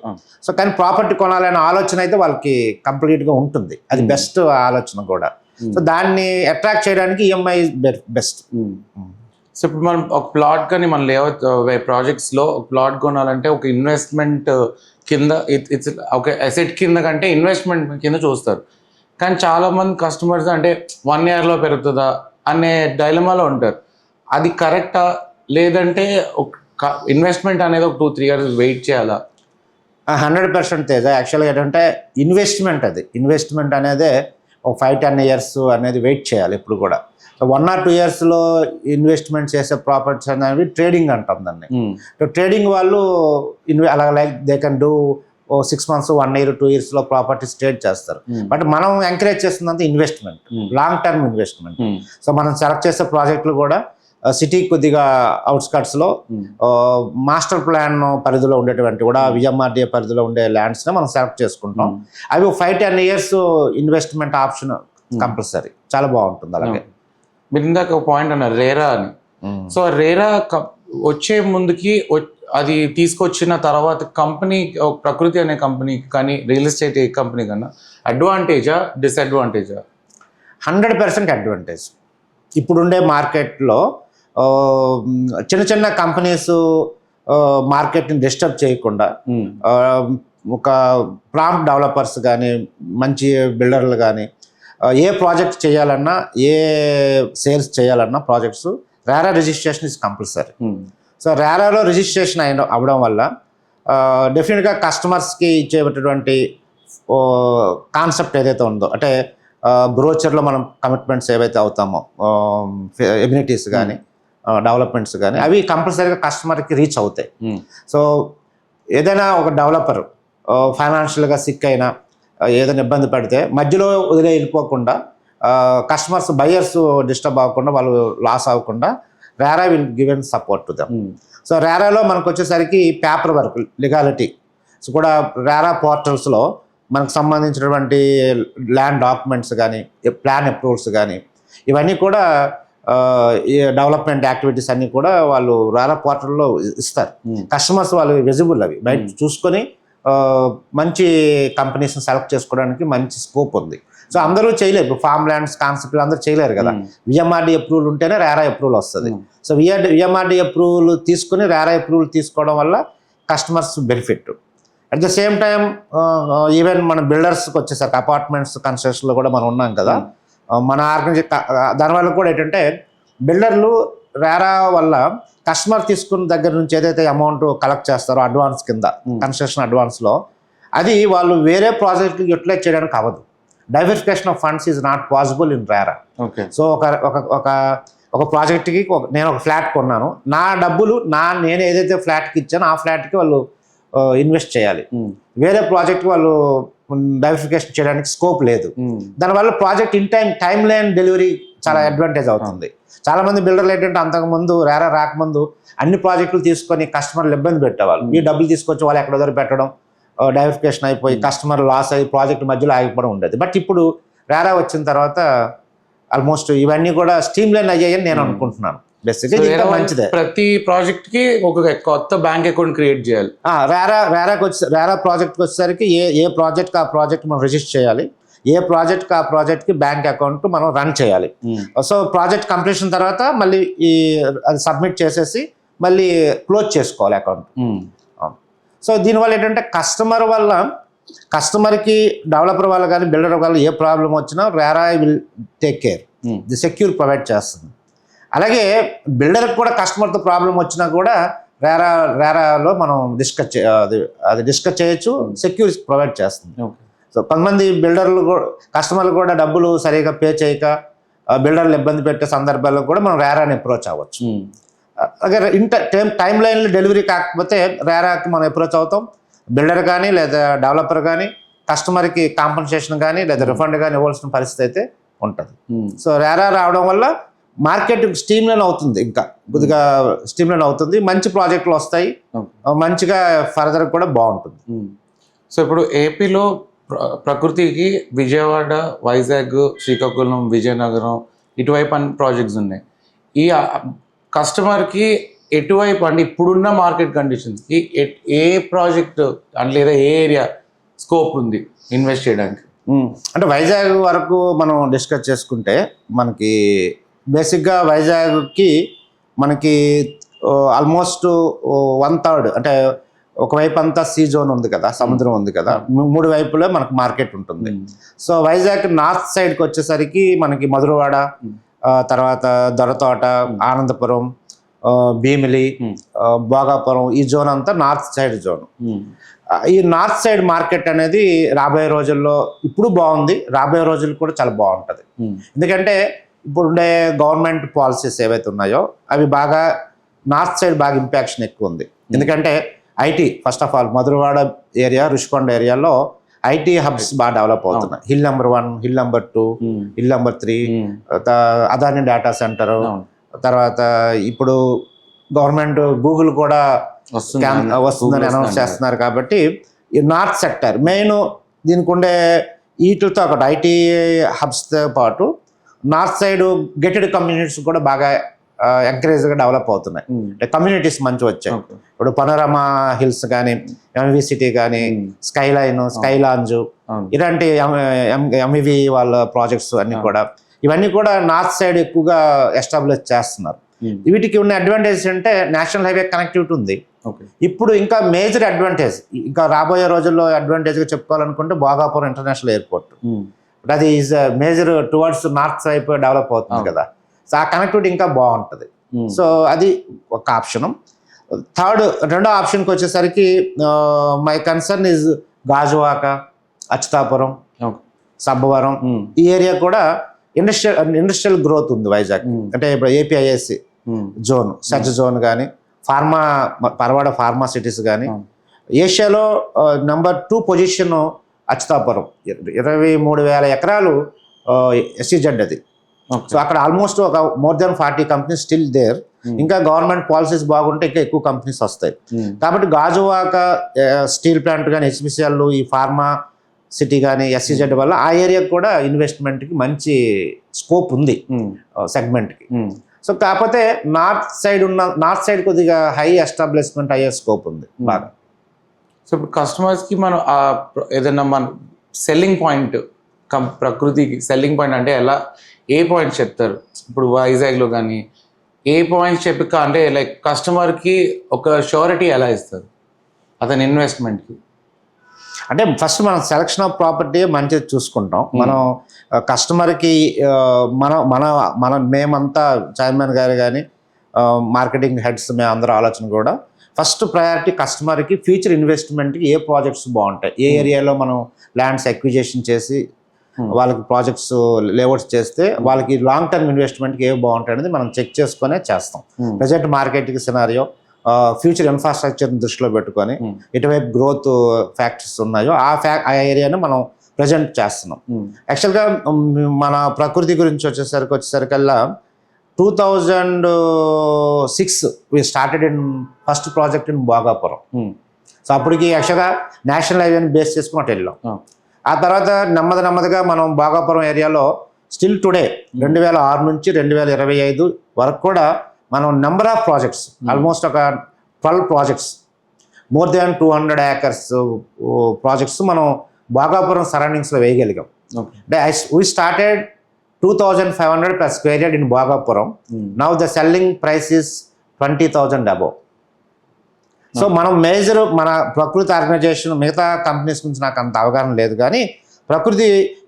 సో కానీ ప్రాపర్టీ కొనాలనే ఆలోచన అయితే వాళ్ళకి కంప్లీట్గా ఉంటుంది, అది బెస్ట్ ఆలోచన కూడా. సో దాన్ని అట్రాక్ట్ చేయడానికి ఈఎంఐ బెస్ట్. సో ఇప్పుడు మనం ఒక ప్లాట్ కానీ మన లేఅవుట్ ప్రాజెక్ట్స్లో ఒక ప్లాట్ కొనాలంటే ఒక ఇన్వెస్ట్మెంట్ కింద ఇట్స్ ఒక అసెట్ కింద కంటే ఇన్వెస్ట్మెంట్ కింద చూస్తారు. కానీ చాలామంది కస్టమర్స్ అంటే 1 yearలో పెరుగుతుందా అనే డైలమాలో ఉంటారు. అది కరెక్టా, లేదంటే ఒక ఇన్వెస్ట్మెంట్ అనేది ఒక 2-3 years వెయిట్ చేయాలా? 100% తేజ. యాక్చువల్గా ఏంటంటే ఇన్వెస్ట్మెంట్ అనేదే ఒక 5-10 years అనేది వెయిట్ చేయాలి ఇప్పుడు కూడా. 1 or 2 yearsలో ఇన్వెస్ట్మెంట్ చేసే ప్రాపర్టీస్ అనేవి ట్రేడింగ్ అంటాం దాన్ని. ట్రేడింగ్ వాళ్ళు అలా like they can do 6 months, 1 year, 2 yearsలో ప్రాపర్టీస్ ట్రేడ్ చేస్తారు. బట్ మనం ఎంకరేజ్ చేస్తుందంటే investment, long term investment. So మనం సెలెక్ట్ చేసే ప్రాజెక్టులు కూడా సిటీ కొద్దిగా అవుట్స్కట్స్లో మాస్టర్ ప్లాన్ పరిధిలో ఉండేటువంటి కూడా విఎంఆర్డిఏ పరిధిలో ఉండే ల్యాండ్స్ని మనం సెలెక్ట్ చేసుకుంటాం. అవి 5-10 years ఇన్వెస్ట్మెంట్ ఆప్షన్ కంపల్సరీ, చాలా బాగుంటుంది. అలాగే మీరు ఇందాక ఒక పాయింట్ అన్నారు రేరా అని. సో రేరా వచ్చే ముందుకి అది తీసుకొచ్చిన తర్వాత కంపెనీ, ప్రకృతి అనే కంపెనీకి కానీ రియల్ ఎస్టేట్ ఏ కంపెనీ కన్నా అడ్వాంటేజా డిసడ్వాంటేజా? 100% అడ్వాంటేజ్. ఇప్పుడుండే మార్కెట్లో చిన్న కంపెనీస్ మార్కెట్ని డిస్టర్బ్ చేయకుండా ఒక ప్రాంప్ట్ డెవలపర్స్ కానీ మంచి బిల్డర్లు కానీ ఏ ప్రాజెక్ట్ చేయాలన్నా, ఏ సేల్స్ చేయాలన్నా projects RERA registration is compulsory. So రేరాలో రిజిస్ట్రేషన్ అవ్వడం వల్ల డెఫినెట్గా కస్టమర్స్కి ఇచ్చేటటువంటి కాన్సెప్ట్ ఏదైతే ఉందో, అంటే బ్రోచర్లో మనం కమిట్మెంట్స్ ఏవైతే అవుతామో, ఎమ్యూనిటీస్ కానీ డెవలప్మెంట్స్ కానీ అవి కంపల్సరీగా కస్టమర్కి రీచ్ అవుతాయి. సో ఏదైనా ఒక డెవలపర్ ఫైనాన్షియల్గా సిక్ అయినా ఏదైనా ఇబ్బంది పడితే మధ్యలో వదిలే వెళ్ళిపోకుండా, కస్టమర్స్ బయర్స్ డిస్టర్బ్ అవ్వకుండా, వాళ్ళు లాస్ అవ్వకుండా RERA will given support to them. So రేరాలో మనకు వచ్చేసరికి పేపర్ వర్క్, లీగాలిటీ కూడా రేరా పోర్టల్స్లో మనకు సంబంధించినటువంటి ల్యాండ్ డాక్యుమెంట్స్ కానీ, ప్లాన్ అప్రూవల్స్ కానీ, ఇవన్నీ కూడా డెవలప్మెంట్ యాక్టివిటీస్ అన్నీ కూడా వాళ్ళు రేరా పోర్టల్లో ఇస్తారు. కస్టమర్స్ వాళ్ళు విజిబుల్, అవి బయట చూసుకొని మంచి కంపెనీస్ని సెలెక్ట్ చేసుకోవడానికి మంచి స్కోప్ ఉంది. సో అందరూ చేయలేరు, ఫార్మ్ ల్యాండ్స్ కాన్సెప్ట్లు అందరూ చేయలేరు కదా. విఎంఆర్డి అప్రూవల్ ఉంటేనే రేరా అప్రూవల్ వస్తుంది. సో విఎంఆర్డి అప్రూవల్ తీసుకుని రేరా అప్రూవల్ తీసుకోవడం వల్ల customers benefit. At the same time even మన బిల్డర్స్కి వచ్చేసరికి అపార్ట్మెంట్స్ కన్స్ట్రక్షన్లో కూడా మనం ఉన్నాం కదా, మన దానివల్ల కూడా ఏంటంటే బిల్డర్లు రేరా వల్ల కస్టమర్ తీసుకున్న దగ్గర నుంచి ఏదైతే అమౌంట్ కలెక్ట్ చేస్తారో అడ్వాన్స్ కింద, కన్స్ట్రక్షన్ అడ్వాన్స్లో, అది వాళ్ళు వేరే ప్రాజెక్టుకి యూటిలైజ్ చేయడానికి అవ్వదు. Diversification of funds is not possible in RERA. So ఒక ప్రాజెక్ట్కి నేను ఒక ఫ్లాట్ కొన్నాను, నా డబ్బులు నేను ఏదైతే ఫ్లాట్కి ఇచ్చానో ఆ ఫ్లాట్కి వాళ్ళు ఇన్వెస్ట్ చేయాలి. వేరే ప్రాజెక్ట్కి వాళ్ళు డైవర్సిఫికేషన్ చేయడానికి స్కోప్ లేదు. దానివల్ల project in time line delivery చాలా అడ్వాంటేజ్ అవుతుంది. చాలామంది బిల్డర్లు ఏంటంటే అంతకుముందు రేరా రాకముందు అన్ని ప్రాజెక్టులు తీసుకొని కస్టమర్లు ఇబ్బంది పెట్టేవాళ్ళు. ఈ డబ్బులు తీసుకొచ్చి వాళ్ళు ఎక్కడ దగ్గర పెట్టడం, డైవర్సిఫికేషన్ అయిపోయి కస్టమర్ లాస్ అయ్యి ప్రాజెక్ట్ మధ్యలో ఆగిపోవడం ఉండేది. బట్ ఇప్పుడు రేరా వచ్చిన తర్వాత ఆల్మోస్ట్ ఇవన్నీ కూడా స్ట్రీమ్ లైన్ అయ్యాయని నేను అనుకుంటున్నాను. బేసిక్గా ఇది ఇంకా మంచిదే. ప్రతి ప్రాజెక్ట్ కి ఒక కొత్త బ్యాంక్ అకౌంట్ క్రియేట్ చేయాలి. రేరా ప్రాజెక్ట్కి వచ్చేసరికి ఏ ప్రాజెక్ట్కి ఆ ప్రాజెక్ట్ మనం రిజిస్టర్ చేయాలి, ఏ ప్రాజెక్ట్కి ఆ ప్రాజెక్ట్కి బ్యాంక్ అకౌంట్ మనం రన్ చేయాలి. సో ప్రాజెక్ట్ కంప్లీషన్ తర్వాత మళ్ళీ అది సబ్మిట్ చేసేసి మళ్ళీ క్లోజ్ చేసుకోవాలి అకౌంట్. సో దీనివల్ల ఏంటంటే కస్టమర్కి డెవలపర్ వాళ్ళు కానీ బిల్డర్ వాళ్ళు ఏ ప్రాబ్లం వచ్చినా RERA will take care, the secure provide చేస్తుంది. అలాగే బిల్డర్కి కూడా కస్టమర్తో ప్రాబ్లం వచ్చినా కూడా రేరాలో మనం డిస్కస్ చేయొచ్చు, సెక్యూర్ ప్రొవైడ్ చేస్తుంది. సో కొంతమంది బిల్డర్లు కస్టమర్లు కూడా డబ్బులు సరిగా పే చేయక బిల్డర్లు ఇబ్బంది పెట్టే సందర్భాల్లో కూడా మనం రేరాని అప్రోచ్ అవ్వచ్చు. అలాగే టైం లైన్లో డెలివరీ కాకపోతే రేరాకి మనం అప్రోచ్ అవుతాం. బిల్డర్ కానీ లేదా డెవలపర్ కానీ కస్టమర్కి కాంపన్సేషన్ కానీ లేదా రిఫండ్ కానీ ఇవ్వాల్సిన పరిస్థితి అయితే ఉంటుంది. సో రేరా రావడం వల్ల మార్కెట్ స్ట్రీమ్ లైన్ అవుతుంది, ఇంకా కొద్దిగా స్ట్రీమ్ లైన్ అవుతుంది, మంచి ప్రాజెక్టులు వస్తాయి, మంచిగా ఫర్దర్ కూడా బాగుంటుంది. సో ఇప్పుడు ఏపీలో ప్రకృతికి విజయవాడ, వైజాగ్, శ్రీకాకుళం, విజయనగరం ఇటువైపు అన్ని ప్రాజెక్ట్స్ ఉన్నాయి. ఈ కస్టమర్కి ఎటువైపు అంటే ఇప్పుడున్న మార్కెట్ కండిషన్స్కి ఏ ప్రాజెక్ట్ అంటే లేదా ఏ ఏరియా స్కోప్ ఉంది ఇన్వెస్ట్ చేయడానికి? అంటే వైజాగ్ వరకు మనం డిస్కస్ చేసుకుంటే మనకి బేసిక్గా వైజాగ్కి మనకి ఆల్మోస్ట్ 1/3 అంటే ఒకవైపు అంతా సీ జోన్ ఉంది కదా, సముద్రం ఉంది కదా, 3 వైపులో మనకు మార్కెట్ ఉంటుంది. సో వైజాగ్ నార్త్ సైడ్కి వచ్చేసరికి మనకి మధురవాడ, తర్వాత దొరతోట, ఆనందపురం, భీమిలి, భోగాపురం, ఈ జోన్ అంతా నార్త్ సైడ్ జోన్. ఈ నార్త్ సైడ్ మార్కెట్ అనేది రాబోయే రోజుల్లో ఇప్పుడు బాగుంది, రాబోయే రోజులు కూడా చాలా బాగుంటుంది. ఎందుకంటే ఇప్పుడు ఉండే గవర్నమెంట్ పాలసీస్ ఏవైతే ఉన్నాయో అవి బాగా నార్త్ సైడ్ బాగా ఇంపాక్షన్ ఎక్కువ ఉంది. ఎందుకంటే IT first of all Madhurawada area, Rushikonda ఏరియాలో ఐటీ హబ్స్ బాగా డెవలప్ అవుతున్నాయి. Hill number 1, hill number 2, hill number 3, Adani data centre, తర్వాత ఇప్పుడు గవర్నమెంట్ గూగుల్ కూడా వస్తుందని అనౌన్స్ చేస్తున్నారు. కాబట్టి ఈ నార్త్ సెక్టర్ మెయిన్ దీనికి ఉండే వీటితో ఒకటి ఐటీ హబ్స్తో పాటు నార్త్ సైడ్ గేటెడ్ కమ్యూనిటీస్ కూడా బాగా ఎంకరేజ్గా డెవలప్ అవుతున్నాయి. అంటే కమ్యూనిటీస్ మంచి వచ్చాయి. ఇప్పుడు పనోరమా హిల్స్ కానీ, ఎంవి సిటీ కానీ, స్కై లాంజ్, ఇలాంటి ఎంవి వాళ్ళ ప్రాజెక్ట్స్ అన్ని కూడా ఇవన్నీ కూడా నార్త్ సైడ్ ఎక్కువగా ఎస్టాబ్లిష్ చేస్తున్నారు. వీటికి ఉన్న అడ్వాంటేజ్ అంటే నేషనల్ హైవే కనెక్టివిటీ ఉంది. ఇప్పుడు ఇంకా మేజర్ అడ్వాంటేజ్, ఇంకా రాబోయే రోజుల్లో అడ్వాంటేజ్గా చెప్పుకోవాలనుకుంటే భోగాపురం ఇంటర్నేషనల్ ఎయిర్పోర్ట్. అది ఈజ్ మేజర్ టువర్డ్స్ నార్త్ వైపు డెవలప్ అవుతుంది కదా. సో ఆ కనెక్టివిటీ ఇంకా బాగుంటుంది. సో అది ఒక ఆప్షను. రెండో ఆప్షన్కి వచ్చేసరికి my concern is Gajuwaka, Achyutapuram, Sabbavaram, ఈ ఏరియా కూడా ఇండస్ట్రియల్ గ్రోత్ ఉంది వైజాగ్. అంటే ఇప్పుడు ఏపీఐఎస్సి జోన్, సర్చ్ జోన్ కానీ, పరవాడ ఫార్మా సిటీస్ కానీ, ఏషియాలో నెంబర్ 2 పొజిషన్ అచ్యుతాపురం, 23,000 ఎకరాలు ఎస్సీజెడ్ అది. సో అక్కడ ఆల్మోస్ట్ ఒక more than 40 companies still there. ఇంకా గవర్నమెంట్ పాలసీస్ బాగుంటే ఇంకా ఎక్కువ కంపెనీస్ వస్తాయి. కాబట్టి గాజువాక స్టీల్ ప్లాంట్ కానీ, హెచ్పిసిఎల్, ఈ ఫార్మా సిటీ కానీ, ఎస్సీజెడ్ వల్ల ఆ ఏరియాకి కూడా ఇన్వెస్ట్మెంట్కి మంచి స్కోప్ ఉంది సెగ్మెంట్కి. సో కాకపోతే నార్త్ సైడ్ కొద్దిగా హై ఎస్టాబ్లిష్మెంట్ అయ్యే స్కోప్ ఉంది బాగా. సో ఇప్పుడు కస్టమర్స్కి మనం ఏదైనా మన సెల్లింగ్ పాయింట్, ప్రకృతికి సెల్లింగ్ పాయింట్ అంటే ఏ పాయింట్స్ చెప్తారు? ఇప్పుడు వైజాగ్లో కానీ ఏ పాయింట్స్ చెప్పక అంటే లైక్ కస్టమర్కి ఒక షూరిటీ ఎలా ఇస్తారు అతని ఇన్వెస్ట్మెంట్కి? అంటే ఫస్ట్ మనం సెలక్షన్ ఆఫ్ ప్రాపర్టీ మంచిగా చూసుకుంటాం. మనం కస్టమర్కి మేమంతా చైర్మన్ గారు కానీ, మార్కెటింగ్ హెడ్స్ మేము అందరూ ఆలోచన కూడా ఫస్ట్ ప్రయారిటీ కస్టమర్కి ఫ్యూచర్ ఇన్వెస్ట్మెంట్కి ఏ ప్రాజెక్ట్స్ బాగుంటాయి, ఏ ఏరియాలో మనం ల్యాండ్స్ ఎక్విజిషన్ చేసి వాళ్ళకి ప్రాజెక్ట్స్ లేఅవుట్స్ చేస్తే వాళ్ళకి లాంగ్ టర్మ్ ఇన్వెస్ట్మెంట్కి ఏ బాగుంటాయి అనేది మనం చెక్ చేసుకునే చేస్తాం. ప్రజెంట్ మార్కెట్కి సినారియో, ఫ్యూచర్ ఇన్ఫ్రాస్ట్రక్చర్ని దృష్టిలో పెట్టుకొని ఎటువైపు గ్రోత్ ఫ్యాక్టర్స్ ఉన్నాయో ఆ ఏరియాని మనం ప్రజెంట్ చేస్తున్నాం. యాక్చువల్గా మన ప్రకృతి గురించి వచ్చేసరికల్లా 2006 we started in first project in Bhogapuram. So అప్పటికి యాక్చువల్గా నేషనల్ హైవేని బేస్ చేసుకుని అటు వెళ్ళాం. ఆ తర్వాత నెమ్మదిగా మనం భోగాపురం ఏరియాలో స్టిల్ టుడే 2006 నుంచి 2025 వరకు కూడా మనం నెంబర్ ఆఫ్ ప్రాజెక్ట్స్ ఆల్మోస్ట్ ఒక 12 projects more than 200 acres projects మనం భోగాపురం సరౌండింగ్స్లో వేయగలిగాం. అంటే we started 2,500 per square yard in Bhogapuram. Now the selling price is 20,000 above. So మనం మేజర్ మన ప్రకృతి ఆర్గనైజేషన్ మిగతా కంపెనీస్ గురించి నాకు అంత అవగాహన లేదు, కానీ ప్రకృతి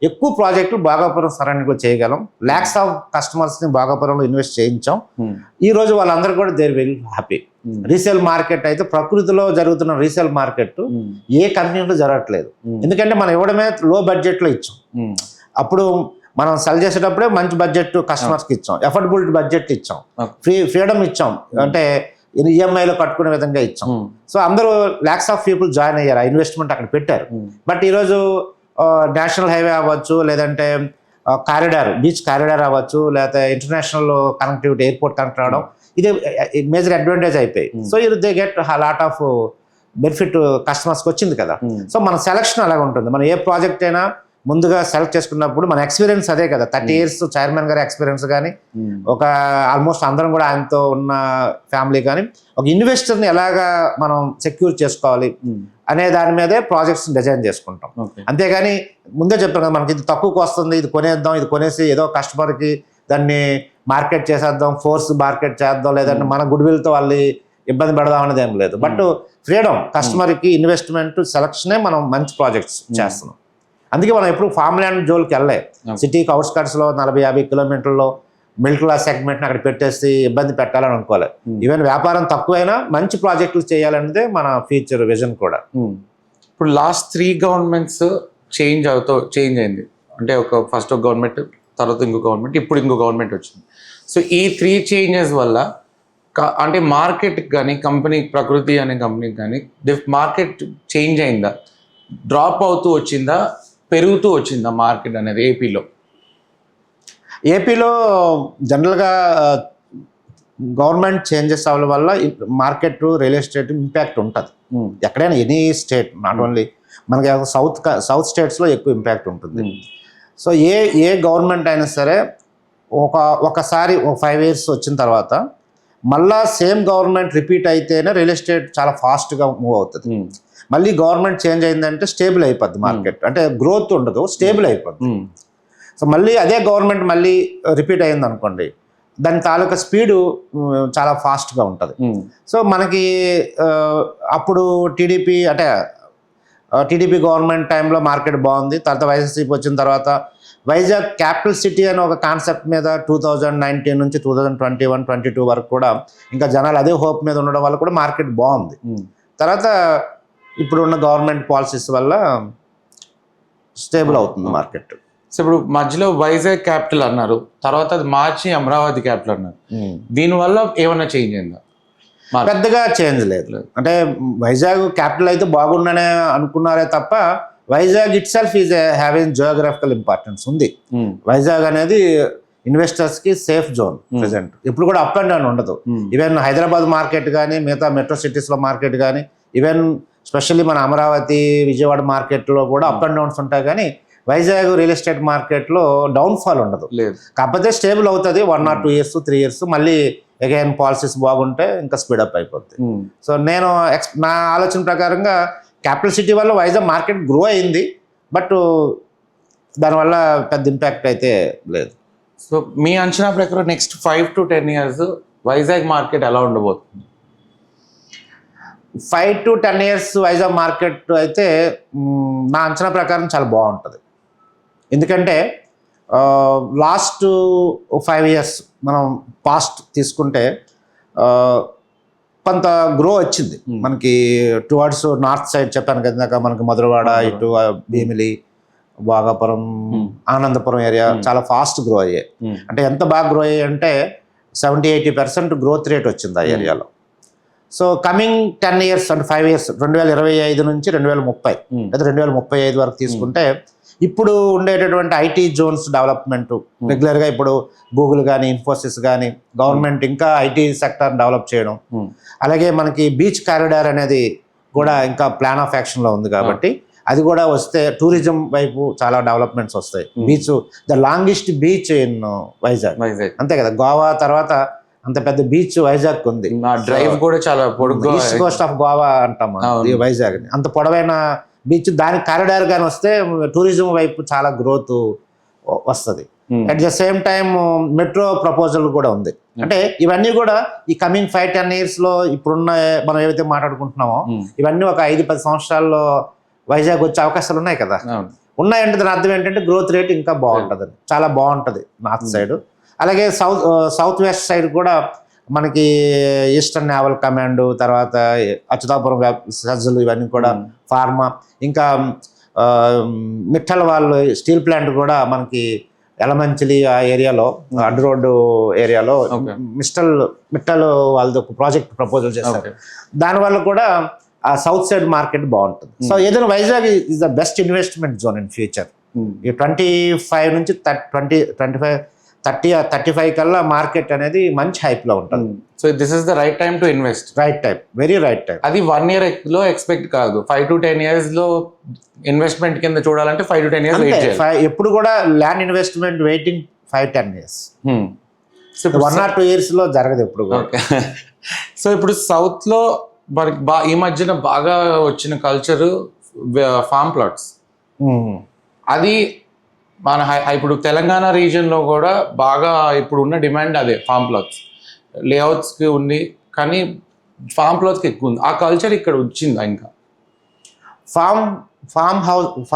ఎక్కువ ప్రాజెక్టులు భోగాపురం సరౌండింగ్లో చేయగలం. ల్యాక్స్ ఆఫ్ కస్టమర్స్ని భోగాపురంలో ఇన్వెస్ట్ చేయించాం. ఈ రోజు వాళ్ళందరూ కూడా they're very happy. Resale market అయితే ప్రకృతిలో జరుగుతున్న రీసేల్ మార్కెట్ ఏ కంపెనీలో జరగట్లేదు. ఎందుకంటే మనం ఇవ్వడమే లో బడ్జెట్లో ఇచ్చాం. అప్పుడు మనం సెల్ చేసేటప్పుడే మంచి బడ్జెట్ కస్టమర్స్కి ఇచ్చాం, ఎఫర్డబుల్ బడ్జెట్ ఇచ్చాం, ఫ్రీడమ్ ఇచ్చాం, అంటే ఈఎంఐలో కట్టుకునే విధంగా ఇచ్చాం. సో అందరూ ల్యాక్స్ ఆఫ్ పీపుల్ జాయిన్ అయ్యారు, ఆ ఇన్వెస్ట్మెంట్ అక్కడ పెట్టారు. బట్ ఈరోజు నేషనల్ హైవే అవ్వచ్చు, లేదంటే కారిడార్ బీచ్ కారిడార్ అవ్వచ్చు, లేకపోతే ఇంటర్నేషనల్ కనెక్టివిటీ ఎయిర్పోర్ట్ కనెక్ట్ అవ్వడం, ఇది మేజర్ అడ్వాంటేజ్ అయిపోయి. So they get lot of benefit కస్టమర్స్కి వచ్చింది కదా. సో మన సెలక్షన్ అలాగే ఉంటుంది. మనం ఏ ప్రాజెక్ట్ అయినా ముందుగా సెలెక్ట్ చేసుకున్నప్పుడు మన ఎక్స్పీరియన్స్ అదే కదా. 30 years చైర్మన్ గారి ఎక్స్పీరియన్స్ కానీ, ఒక ఆల్మోస్ట్ అందరం కూడా ఆయనతో ఉన్న ఫ్యామిలీ కానీ, ఒక ఇన్వెస్టర్ని ఎలాగా మనం సెక్యూర్ చేసుకోవాలి అనే దాని మీదే ప్రాజెక్ట్స్ డిజైన్ చేసుకుంటాం. అంతేగాని ముందే చెప్పాను కదా, మనకి ఇది తక్కువకు వస్తుంది, ఇది కొనేద్దాం, ఇది కొనేసి ఏదో కస్టమర్కి దాన్ని మార్కెట్ చేసేద్దాం, ఫోర్స్ మార్కెట్ చేద్దాం, లేదంటే మన గుడ్ విల్తో వాళ్ళు ఇబ్బంది పెడదాం అనేది ఏం లేదు. బట్ ఫ్రీడమ్ కస్టమర్కి ఇన్వెస్ట్మెంట్ సెలక్షనే మనం మంచి ప్రాజెక్ట్స్ చేస్తున్నాం. అందుకే మనం ఎప్పుడు ఫార్మ్ ల్యాండ్ జోలికి వెళ్ళే. సిటీకి అవుట్స్కట్స్లో 40-50 kilometers మిడిల్ క్లాస్ సెగ్మెంట్ని అక్కడ పెట్టేసి ఇబ్బంది పెట్టాలని అనుకోవాలి. ఈవెన్ వ్యాపారం తక్కువైనా మంచి ప్రాజెక్టులు చేయాలనేదే మన ఫ్యూచర్ విజన్ కూడా. ఇప్పుడు లాస్ట్ 3 governments చేంజ్ అయింది. అంటే ఫస్ట్ ఒక గవర్నమెంట్, తర్వాత ఇంకో గవర్నమెంట్, ఇప్పుడు ఇంకో గవర్నమెంట్ వచ్చింది. సో ఈ 3 changes వల్ల అంటే మార్కెట్కి కానీ, కంపెనీ ప్రకృతి అనే కంపెనీకి కానీ మార్కెట్ చేంజ్ అయిందా, డ్రాప్ అవుతూ వచ్చిందా, పెరుగుతూ వచ్చిందా మార్కెట్ అనేది ఏపీలో జనరల్గా గవర్నమెంట్ చేంజెస్ అవ్వడం వల్ల మార్కెట్ రియల్ ఎస్టేట్ ఇంపాక్ట్ ఉంటుంది. ఎక్కడైనా ఎనీ స్టేట్, నాట్ ఓన్లీ మనకి సౌత్ స్టేట్స్లో ఎక్కువ ఇంపాక్ట్ ఉంటుంది. సో ఏ గవర్నమెంట్ అయినా సరే ఒకసారి 5 years వచ్చిన తర్వాత మళ్ళా సేమ్ గవర్నమెంట్ రిపీట్ అయితేనే రియల్ ఎస్టేట్ చాలా ఫాస్ట్గా మూవ్ అవుతుంది. మళ్ళీ గవర్నమెంట్ చేంజ్ అయిందంటే స్టేబుల్ అయిపోద్ది మార్కెట్, అంటే గ్రోత్ ఉండదు, స్టేబుల్ అయిపోద్ది. సో మళ్ళీ అదే గవర్నమెంట్ మళ్ళీ రిపీట్ అయింది అనుకోండి, దాని తాలూకా స్పీడు చాలా ఫాస్ట్గా ఉంటుంది. సో మనకి అప్పుడు టీడీపీ గవర్నమెంట్ టైంలో మార్కెట్ బాగుంది. తర్వాత వైఎస్ఆర్సీపీ వచ్చిన తర్వాత వైజాగ్ క్యాపిటల్ సిటీ అనే ఒక కాన్సెప్ట్ మీద 2019 నుంచి 2021-22 వరకు కూడా ఇంకా జనాలు అదే హోప్ మీద ఉండడం వల్ల కూడా మార్కెట్ బాగుంది. తర్వాత ఇప్పుడున్న గవర్నమెంట్ పాలసీస్ వల్ల స్టేబుల్ అవుతుంది మార్కెట్. సో ఇప్పుడు మధ్యలో వైజాగ్ క్యాపిటల్ అన్నారు, తర్వాత అది మార్చి అమరావతి క్యాపిటల్ అన్నారు. దీనివల్ల ఏమైనా చేంజ్ అయిందా? పెద్దగా చేంజ్ లేదు. అంటే వైజాగ్ క్యాపిటల్ అయితే బాగుండనే అనుకున్నారే తప్ప Vizag it self is having geographical importance ఉంది. వైజాగ్ అనేది ఇన్వెస్టర్స్కి సేఫ్ జోన్ ప్రెసెంట్. ఇప్పుడు కూడా అప్ అండ్ డౌన్ ఉండదు. ఈవెన్ హైదరాబాద్ మార్కెట్ కానీ, మిగతా మెట్రో సిటీస్లో మార్కెట్ కానీ, ఈవెన్ స్పెషల్లీ మన అమరావతి, విజయవాడ మార్కెట్లో కూడా అప్ అండ్ డౌన్స్ ఉంటాయి. కానీ వైజాగ్ రియల్ ఎస్టేట్ మార్కెట్లో డౌన్ఫాల్ ఉండదు. కాకపోతే స్టేబుల్ అవుతుంది 1 or 2 years 3 years. మళ్ళీ అగైన్ పాలసీస్ బాగుంటే ఇంకా స్పీడప్ అయిపోతుంది. సో నేను నా ఆలోచన ప్రకారంగా క్యాపిటల్ సిటీ వల్ల వైజాగ్ మార్కెట్ గ్రో అయింది, బట్ దానివల్ల పెద్ద ఇంపాక్ట్ అయితే లేదు. సో మీ అంచనా ప్రకారం next 5 to 10 years Vizag market ఎలా ఉండబోతుంది? 5 to 10 years వైజాగ్ మార్కెట్ అయితే నా అంచనా ప్రకారం చాలా బాగుంటుంది. ఎందుకంటే లాస్ట్ 5 years మనం పాస్ట్ తీసుకుంటే కొంత గ్రో వచ్చింది మనకి టువర్డ్స్ నార్త్ సైడ్. చెప్పాను కదా మనకి మధురవాడ, ఇటు భీమిలి, భోగాపురం, ఆనందపురం ఏరియా చాలా ఫాస్ట్ గ్రో అయ్యాయి. అంటే ఎంత బాగా గ్రో అయ్యాయి అంటే 70-80% గ్రోత్ రేట్ వచ్చింది ఆ ఏరియాలో. సో కమింగ్ 10 years అంటే 5 years 2025 నుంచి 2030 లేదా 2035 వరకు తీసుకుంటే ఇప్పుడు ఉండేటటువంటి ఐటీ జోన్స్ డెవలప్మెంట్ రెగ్యులర్గా ఇప్పుడు గూగుల్ కానీ, ఇన్ఫోసిస్ కానీ, గవర్నమెంట్ ఇంకా ఐటీ సెక్టర్ డెవలప్ చేయడం, అలాగే మనకి బీచ్ కారిడార్ అనేది కూడా ఇంకా ప్లాన్ ఆఫ్ యాక్షన్లో ఉంది. కాబట్టి అది కూడా వస్తే టూరిజం వైపు చాలా డెవలప్మెంట్స్ వస్తాయి. Beach the longest beach in Vizag అంతే కదా. గోవా తర్వాత అంత పెద్ద బీచ్ వైజాగ్ ఉంది. డ్రైవ్ కూడా చాలా పొడుగ్గా ఈస్ట్ కోస్ట్ ఆఫ్ గోవా అంటాం మనం ఈ వైజాగ్. అంత పొడవైన బీచ్, దానికి కారిడార్ గాని వస్తే టూరిజం వైపు చాలా గ్రోత్ వస్తుంది. At the same time metro proposal కూడా ఉంది. అంటే ఇవన్నీ కూడా ఈ కమింగ్ 5-10 years లో ఇప్పుడున్న మనం ఏవైతే మాట్లాడుకుంటున్నామో ఇవన్నీ ఒక 5-10 సంవత్సరాల్లో వైజాగ్ వచ్చే అవకాశాలు ఉన్నాయి కదా. ఉన్నాయంటే దాని అర్థం ఏంటంటే గ్రోత్ రేట్ ఇంకా బాగుంటుంది, చాలా బాగుంటుంది నార్త్ సైడ్. అలాగే సౌత్ వెస్ట్ సైడ్ కూడా మనకి ఈస్టర్న్ నేవల్ కమాండ్, తర్వాత అచ్యుతాపురం సజ్జలు, ఇవన్నీ కూడా ఫార్మా, ఇంకా మిట్టల్ వాళ్ళు స్టీల్ ప్లాంట్ కూడా మనకి ఎలమంచిలి ఆ ఏరియాలో, అడ్డు రోడ్డు ఏరియాలో మిట్టల్ వాళ్ళది ఒక ప్రాజెక్ట్ ప్రపోజల్ చేశారు. దానివల్ల కూడా ఆ సౌత్ సైడ్ మార్కెట్ బాగుంటుంది. సో ఏదైనా Vizag is the best investment zone in future. ఈ 25 నుంచి 35 కల్లా మార్కెట్ అనేది మంచి హైప్ లో ఉంటుంది. So this is the right time to invest. Right time, very right time. అది 1 year లో ఎక్స్పెక్ట్ కాదు, 5 to 10 years లో ఇన్వెస్ట్మెంట్ కింద చూడాలంటే 5 to 10 years వెయిట్ చేయాలి. ఎప్పుడు కూడా land investment waiting 5-10 years. 1 or 2 years లో జరగదు ఎప్పుడు కూడా. సో ఇప్పుడు సౌత్ లో మనకి ఈ మధ్యన బాగా వచ్చిన కల్చర్ ఫార్మ్ ప్లాట్స్. అది మన ఇప్పుడు తెలంగాణ రీజియన్లో కూడా బాగా ఇప్పుడు ఉన్న డిమాండ్ అదే ఫార్మ్ ప్లాట్స్. లేఅవుట్స్కి ఉంది కానీ ఫార్మ్ ప్లాట్స్కి ఎక్కువ ఉంది. ఆ కల్చర్ ఇక్కడ వచ్చిందా ఇంకా? ఫామ్ హౌసెస్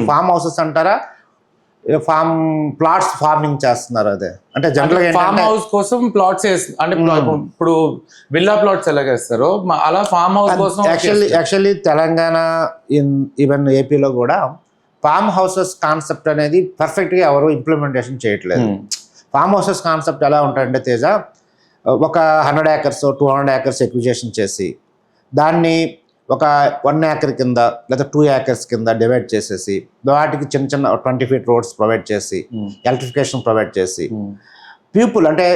ఫామ్ హౌసెస్ అంటారా, ప్లాట్స్ ఫార్మింగ్ చేస్తున్నారు? అదే అంటే జనరల్ ఫార్మ్ హౌస్ కోసం ప్లాట్స్ అంటే ఇప్పుడు విల్లా ప్లాట్స్ ఎలాగేస్తారో అలా ఫార్మ్ హౌస్ కోసం. యాక్చువల్లీ తెలంగాణ ఈవెన్ ఏపీలో కూడా ఫార్మ్ హౌసెస్ కాన్సెప్ట్ అనేది పర్ఫెక్ట్గా ఎవరు ఇంప్లిమెంటేషన్ చేయట్లేదు. ఫార్మ్ హౌసెస్ కాన్సెప్ట్ ఎలా ఉంటాయంటే తేజ, ఒక 100 acres 200 acres ఎక్విజేషన్ చేసి దాన్ని ఒక 1 acre కింద లేదా 2 acres కింద డివైడ్ చేసేసి వాటికి చిన్న చిన్న 20 feet రోడ్స్ ప్రొవైడ్ చేసి ఎలక్ట్రిఫికేషన్ ప్రొవైడ్ చేసి పీపుల్ అంటే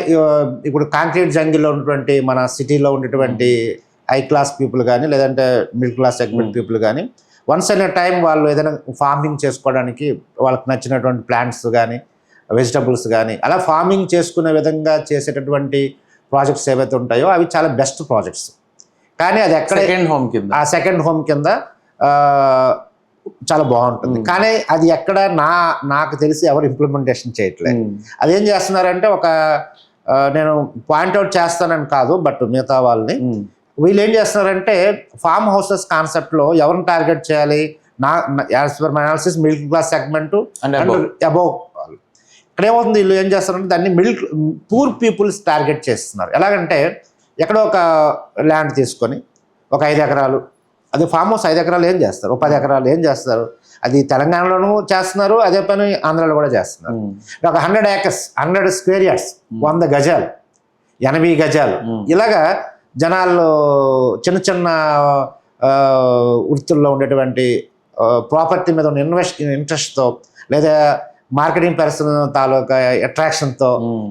ఇప్పుడు కాంక్రీట్ జంగిల్లో ఉన్నటువంటి మన సిటీలో ఉండేటువంటి హై క్లాస్ పీపుల్ కానీ లేదంటే మిడిల్ క్లాస్ సెగ్మెంట్ పీపుల్ కానీ వన్స్ అట్ ఎ టైం వాళ్ళు ఏదైనా ఫార్మింగ్ చేసుకోవడానికి వాళ్ళకి నచ్చినటువంటి ప్లాంట్స్ కానీ వెజిటబుల్స్ కానీ అలా ఫార్మింగ్ చేసుకునే విధంగా చేసేటటువంటి ప్రాజెక్ట్స్ ఏవైతే ఉంటాయో అవి చాలా బెస్ట్ ప్రాజెక్ట్స్. కానీ అది ఎక్కడ సెకండ్ హోమ్ కింద చాలా బాగుంటుంది. కానీ అది ఎక్కడ నాకు తెలిసి ఎవరు ఇంప్లిమెంటేషన్ చేయట్లేదు. అదేం చేస్తున్నారంటే నేను పాయింట్అవుట్ చేస్తానని కాదు, బట్ మిగతా వాళ్ళని వీళ్ళు ఏం చేస్తున్నారంటే ఫార్మ్ హౌసెస్ కాన్సెప్ట్లో ఎవరిని టార్గెట్ చేయాలి? As per my analysis middle class segment and above. ఇక్కడ ఏమవుతుంది, వీళ్ళు ఏం చేస్తారంటే దాన్ని పూర్ పీపుల్స్ టార్గెట్ చేస్తున్నారు. ఎలాగంటే ఎక్కడో ఒక ల్యాండ్ తీసుకొని ఒక 5 acres, అది ఫామ్ హౌస్ 5 acres ఏం చేస్తారు, 10 acres ఏం చేస్తారు? అది తెలంగాణలోనూ చేస్తున్నారు, అదే పని ఆంధ్రాలో కూడా చేస్తున్నారు. ఒక 100 acres 100 square yards 100 గజాలు 80 గజాలు ఇలాగా జనాలు చిన్న చిన్న వృత్తుల్లో ఉండేటువంటి ప్రాపర్టీ మీద ఉన్న ఇంట్రెస్ట్తో లేదా మార్కెటింగ్ పర్సన్ తాలూకా అట్రాక్షన్తో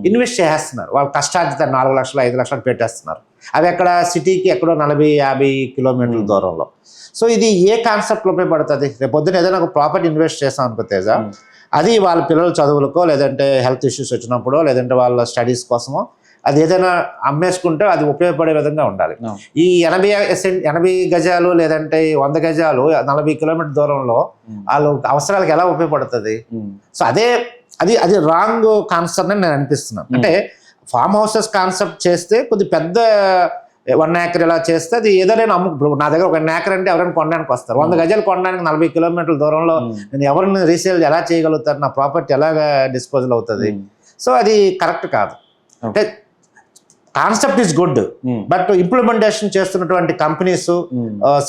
ఇన్వెస్ట్ చేసేస్తున్నారు. వాళ్ళు కష్టార్జిత 4 లక్షలు 5 లక్షలు పెట్టేస్తున్నారు. అవి ఎక్కడ సిటీకి ఎక్కడో 40-50 kilometers దూరంలో. సో ఇది ఏ కాన్సెప్ట్లో ఉపయోగపడుతుంది? రేపు పొద్దున ఏదైనా ఒక ప్రాపర్టీ ఇన్వెస్ట్ చేస్తాం అనుకో తేజ, అది వాళ్ళ పిల్లల చదువులకో లేదంటే హెల్త్ ఇష్యూస్ వచ్చినప్పుడో లేదంటే వాళ్ళ స్టడీస్ కోసమో అది ఏదైనా అమ్మేసుకుంటే అది ఉపయోగపడే విధంగా ఉండాలి. ఈ 80 గజాలు లేదంటే 100 గజాలు 40 kilometers దూరంలో వాళ్ళ అవసరాలకు ఎలా ఉపయోగపడుతుంది? సో అది రాంగ్ కాన్సెప్ట్ అని నేను అనిపిస్తున్నాను. అంటే ఫార్మ్ హౌసెస్ కాన్సెప్ట్ చేస్తే కొద్ది పెద్ద 1 acre ఇలా చేస్తే అది ఏదైనా నా దగ్గర 1 acre అంటే ఎవరైనా కొనడానికి వస్తారు. 100 గజాలు కొనడానికి 40 kilometers దూరంలో నేను ఎవరిని రీసేల్ ఎలా చేయగలుగుతారు? నా ప్రాపర్టీ ఎలాగా డిస్పోజల్ అవుతుంది? సో అది కరెక్ట్ కాదు. అంటే concept is good, but implementation చేస్తున్నటువంటి కంపెనీస్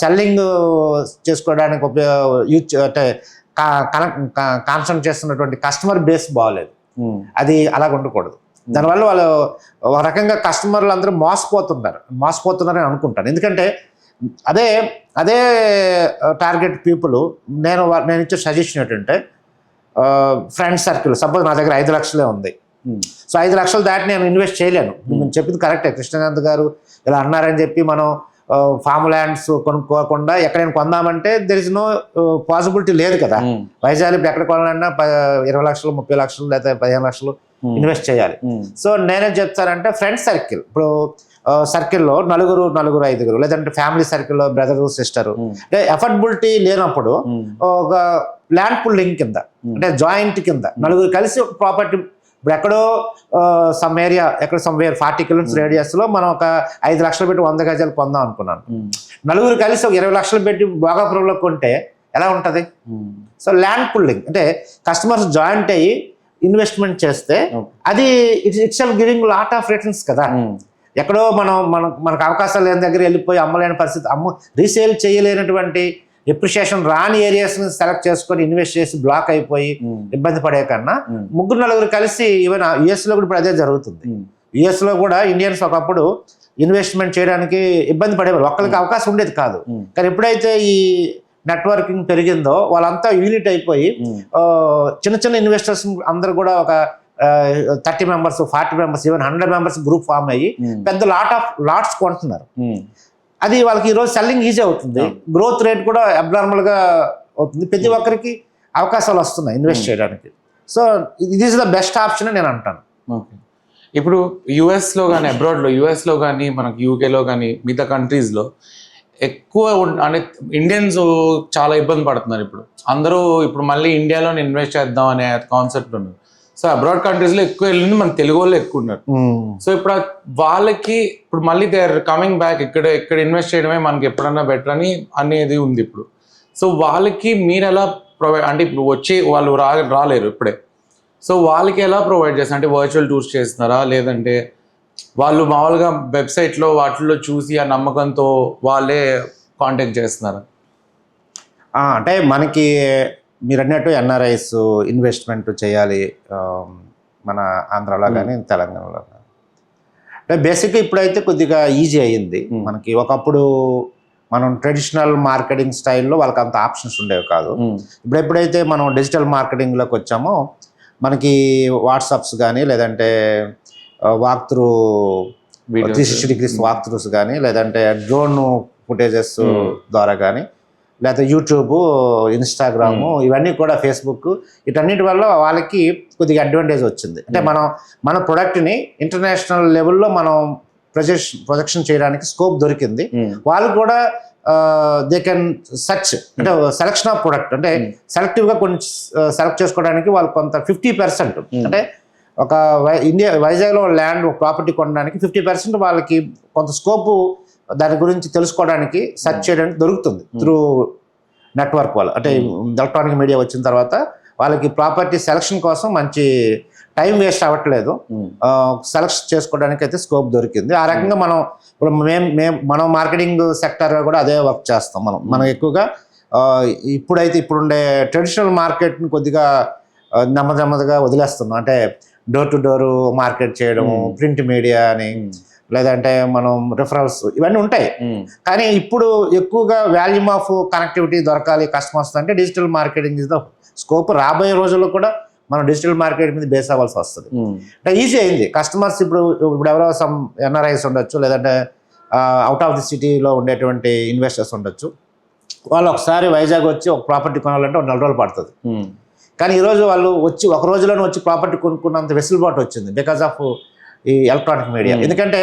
సెల్లింగ్ చేసుకోవడానికి అంటే కాన్సన్ట్రేట్ చేస్తున్నటువంటి కస్టమర్ బేస్ బాగోలేదు. అది అలాగ ఉండకూడదు. దానివల్ల వాళ్ళు ఒక రకంగా కస్టమర్లు అందరూ మోసపోతున్నారని అనుకుంటాను. ఎందుకంటే అదే టార్గెట్ పీపుల్ నేను ఇచ్చే సజెషన్ ఏంటంటే ఫ్రెండ్ సర్కిల్, సపోజ్ నా దగ్గర 5 లక్షలే ఉంది. సో 5 లక్షలు దాటి నేను ఇన్వెస్ట్ చేయలేను. నేను చెప్పింది కరెక్టే, కృష్ణకాంత్ గారు ఇలా అన్నారని చెప్పి మనం ఫామ్ ల్యాండ్స్ కొనుక్కోకుండా ఎక్కడైనా కొందామంటే దెర్ ఇస్ నో పాసిబిలిటీ లేదు కదా. వైజాగ్ ఇప్పుడు ఎక్కడ కొనాలన్నా 20 లక్షలు 30 లక్షలు లేకపోతే 15 లక్షలు ఇన్వెస్ట్ చేయాలి. సో నేనేం చెప్తానంటే ఫ్రెండ్ సర్కిల్, ఇప్పుడు సర్కిల్లో నలుగురు ఐదుగురు, లేదంటే ఫ్యామిలీ సర్కిల్లో బ్రదరు సిస్టరు, అంటే ఎఫర్డబిలిటీ లేనప్పుడు ఒక ల్యాండ్ పుల్లింగ్ కింద, అంటే జాయింట్ కింద నలుగురు కలిసి ఒక ప్రాపర్టీ, ఇప్పుడు ఎక్కడో సమ్ ఏరియా, ఎక్కడ సమ్వేర్ 40 కిలోమీటర్స్ రేడియస్లో మనం ఒక 5 లక్షలు పెట్టి 100 గజాలు కొందాం అనుకున్నాను. నలుగురు కలిసి ఒక 20 లక్షలు పెట్టి భోగాపురంలో కొంటే ఎలా ఉంటుంది? సో ల్యాండ్ పుల్లింగ్ అంటే కస్టమర్స్ జాయింట్ అయ్యి ఇన్వెస్ట్మెంట్ చేస్తే అది it's giving lot of returns కదా. ఎక్కడో మనకు అవకాశాలు లేని దగ్గర వెళ్ళిపోయి అమ్మలేని పరిస్థితి, రీసేల్ చేయలేనటువంటి ఎప్రిషియేషన్ రాని ఏరియాస్ని సెలెక్ట్ చేసుకొని ఇన్వెస్ట్ చేసి బ్లాక్ అయిపోయి ఇబ్బంది పడే కన్నా నలుగురు కలిసి, ఈవెన్ యుఎస్లో కూడా ఇప్పుడు అదే జరుగుతుంది. యుఎస్లో కూడా ఇండియన్స్ ఒకప్పుడు ఇన్వెస్ట్మెంట్ చేయడానికి ఇబ్బంది పడేవారు, ఒక్కరికి అవకాశం ఉండేది కాదు. కానీ ఎప్పుడైతే ఈ నెట్వర్కింగ్ పెరిగిందో వాళ్ళంతా యూనిట్ అయిపోయి చిన్న ఇన్వెస్టర్స్ అందరూ కూడా ఒక 30 members, 40 members, even 100 members group form అయ్యి పెద్ద లాట్స్ కొంటున్నారు. అది వాళ్ళకి ఈరోజు సెల్లింగ్ ఈజీ అవుతుంది, గ్రోత్ రేట్ కూడా అబ్నార్మల్గా అవుతుంది, ప్రతి ఒక్కరికి అవకాశాలు వస్తున్నాయి ఇన్వెస్ట్ చేయడానికి. సో ఇది ఈజ్ ద బెస్ట్ ఆప్షన్ నేను అంటాను. ఓకే, ఇప్పుడు యుఎస్లో కానీ అబ్రాడ్లో, యుఎస్లో కానీ మనకి యూకేలో కానీ మిగతా కంట్రీస్లో ఎక్కువ అంటే ఇండియన్స్ చాలా ఇబ్బంది పడుతున్నారు. ఇప్పుడు అందరూ ఇప్పుడు మళ్ళీ ఇండియాలోనే ఇన్వెస్ట్ చేద్దాం అనే కాన్సెప్ట్ ఉంది. సో అబ్రాడ్ కంట్రీస్లో ఎక్కువ వెళ్ళింది మన తెలుగు వాళ్ళు ఎక్కువ ఉన్నారు. సో ఇప్పుడు వాళ్ళకి ఇప్పుడు మళ్ళీ దే ఆర్ కమింగ్ బ్యాక్, ఇక్కడ ఇన్వెస్ట్ చేయడమే మనకి ఎప్పుడన్నా బెటర్ అని అనేది ఉంది ఇప్పుడు. సో వాళ్ళకి మీరు ఎలా ప్రొవైడ్, అంటే ఇప్పుడు వచ్చి వాళ్ళు రాలేరు ఇప్పుడే, సో వాళ్ళకి ఎలా ప్రొవైడ్ చేస్తారు? అంటే వర్చువల్ టూర్స్ చేస్తున్నారా, లేదంటే వాళ్ళు మామూలుగా వెబ్సైట్లో వాటిల్లో చూసి ఆ నమ్మకంతో వాళ్ళే కాంటాక్ట్ చేస్తున్నారా? అంటే మనకి మీరు అన్నట్టు ఎన్ఆర్ఐస్ ఇన్వెస్ట్మెంట్ చేయాలి మన ఆంధ్రాలో కానీ తెలంగాణలో కానీ. అంటే బేసిక్గా ఇప్పుడైతే కొద్దిగా ఈజీ అయ్యింది మనకి. ఒకప్పుడు మనం ట్రెడిషనల్ మార్కెటింగ్ స్టైల్లో వాళ్ళకి అంత ఆప్షన్స్ ఉండేవి కాదు. ఇప్పుడు ఎప్పుడైతే మనం డిజిటల్ మార్కెటింగ్లోకి వచ్చామో మనకి వాట్సాప్స్ కానీ, లేదంటే walk through 360 degrees walk throughs కానీ, లేదంటే డ్రోన్ ఫుటేజెస్ ద్వారా కానీ, లేకపోతే యూట్యూబ్, ఇన్స్టాగ్రాము, ఇవన్నీ కూడా ఫేస్బుక్, వీటన్నిటి వల్ల వాళ్ళకి కొద్దిగా అడ్వాంటేజ్ వచ్చింది. అంటే మన ప్రొడక్ట్ని ఇంటర్నేషనల్ లెవెల్లో మనం ప్రొజెక్షన్ చేయడానికి స్కోప్ దొరికింది. వాళ్ళు కూడా దే కెన్ సర్చ్, అంటే సెలక్షన్ ఆఫ్ ప్రొడక్ట్, అంటే సెలెక్టివ్గా కొన్ని సెలెక్ట్ చేసుకోవడానికి వాళ్ళు కొంత 50%, అంటే ఒక వైజాగ్లో ల్యాండ్ ప్రాపర్టీ కొనడానికి 50% వాళ్ళకి కొంత స్కోపు దాని గురించి తెలుసుకోవడానికి సెర్చ్ చేయడానికి దొరుకుతుంది త్రూ నెట్వర్క్ వల్ల. అంటే ఎలక్ట్రానిక్ మీడియా వచ్చిన తర్వాత వాళ్ళకి ప్రాపర్టీ సెలక్షన్ కోసం మంచి టైం వేస్ట్ అవ్వట్లేదు, సెలెక్ట్ చేసుకోవడానికి అయితే స్కోప్ దొరికింది. ఆ రకంగా మనం మార్కెటింగ్ సెక్టర్ కూడా అదే వర్క్ చేస్తాం. మనం ఎక్కువగా ఇప్పుడుండే ట్రెడిషనల్ మార్కెట్ని కొద్దిగా నెమ్మదిగా వదిలేస్తున్నాం. అంటే డోర్ టు డోర్ మార్కెట్ చేయడము, ప్రింట్ మీడియా అని, లేదంటే మనం రిఫరల్స్, ఇవన్నీ ఉంటాయి. కానీ ఇప్పుడు ఎక్కువగా వాల్యూమ్ ఆఫ్ కనెక్టివిటీ దొరకాలి కస్టమర్స్ అంటే digital marketing is the scope. రాబోయే రోజుల్లో కూడా మనం డిజిటల్ మార్కెట్ మీద బేస్ అవ్వాల్సి వస్తుంది. అంటే ఈజీ అయింది. కస్టమర్స్ ఇప్పుడు ఎవరో సమ్ ఎన్ఆర్ఐస్ ఉండొచ్చు, లేదంటే అవుట్ ఆఫ్ ది సిటీలో ఉండేటువంటి ఇన్వెస్టర్స్ ఉండొచ్చు. వాళ్ళు ఒకసారి వైజాగ్ వచ్చి ఒక ప్రాపర్టీ కొనాలంటే 4 రోజులు పడుతుంది. కానీ ఈరోజు వాళ్ళు వచ్చి ఒక రోజులోనే వచ్చి ప్రాపర్టీ కొనుక్కున్నంత వెసులుబాటు వచ్చింది బికాస్ ఆఫ్ ఈ ఎలక్ట్రానిక్ మీడియా. ఎందుకంటే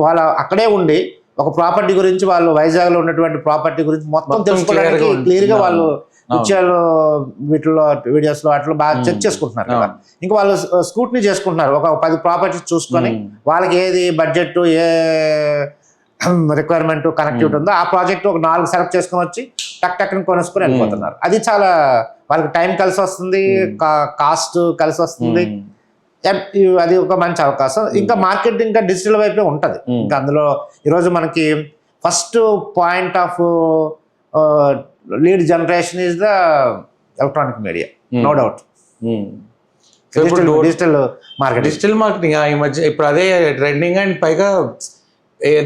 వాళ్ళు అక్కడే ఉండి ఒక ప్రాపర్టీ గురించి, వాళ్ళు వైజాగ్లో ఉన్నటువంటి ప్రాపర్టీ గురించి మొత్తం తెలుసుకోవడానికి క్లియర్గా వాళ్ళు విషయాలు వీటిలో వీడియోస్లో వాటిలో బాగా చెక్ చేసుకుంటున్నారు కదా. ఇంకా వాళ్ళు స్క్రూటినీ చేసుకుంటున్నారు. ఒక 10 ప్రాపర్టీస్ చూసుకొని వాళ్ళకి ఏది బడ్జెట్, ఏ రిక్వైర్మెంట్, కనెక్టివిటీ ఉందో ఆ ప్రాజెక్ట్ ఒక 4 సెలెక్ట్ చేసుకొని వచ్చి టక్ని కొనుక్కొని వెళ్ళిపోతున్నారు. అది చాలా వాళ్ళకి టైం కలిసి వస్తుంది, కాస్ట్ కలిసి వస్తుంది. అది ఒక మంచి అవకాశం. ఇంకా మార్కెట్ ఇంకా డిజిటల్ వైపే ఉంటుంది. ఇంకా అందులో ఈరోజు మనకి first point of lead generation is the electronic media, no doubt. Digital marketing ఈ మధ్య ఇప్పుడు అదే ట్రెండింగ్. అండ్ పైగా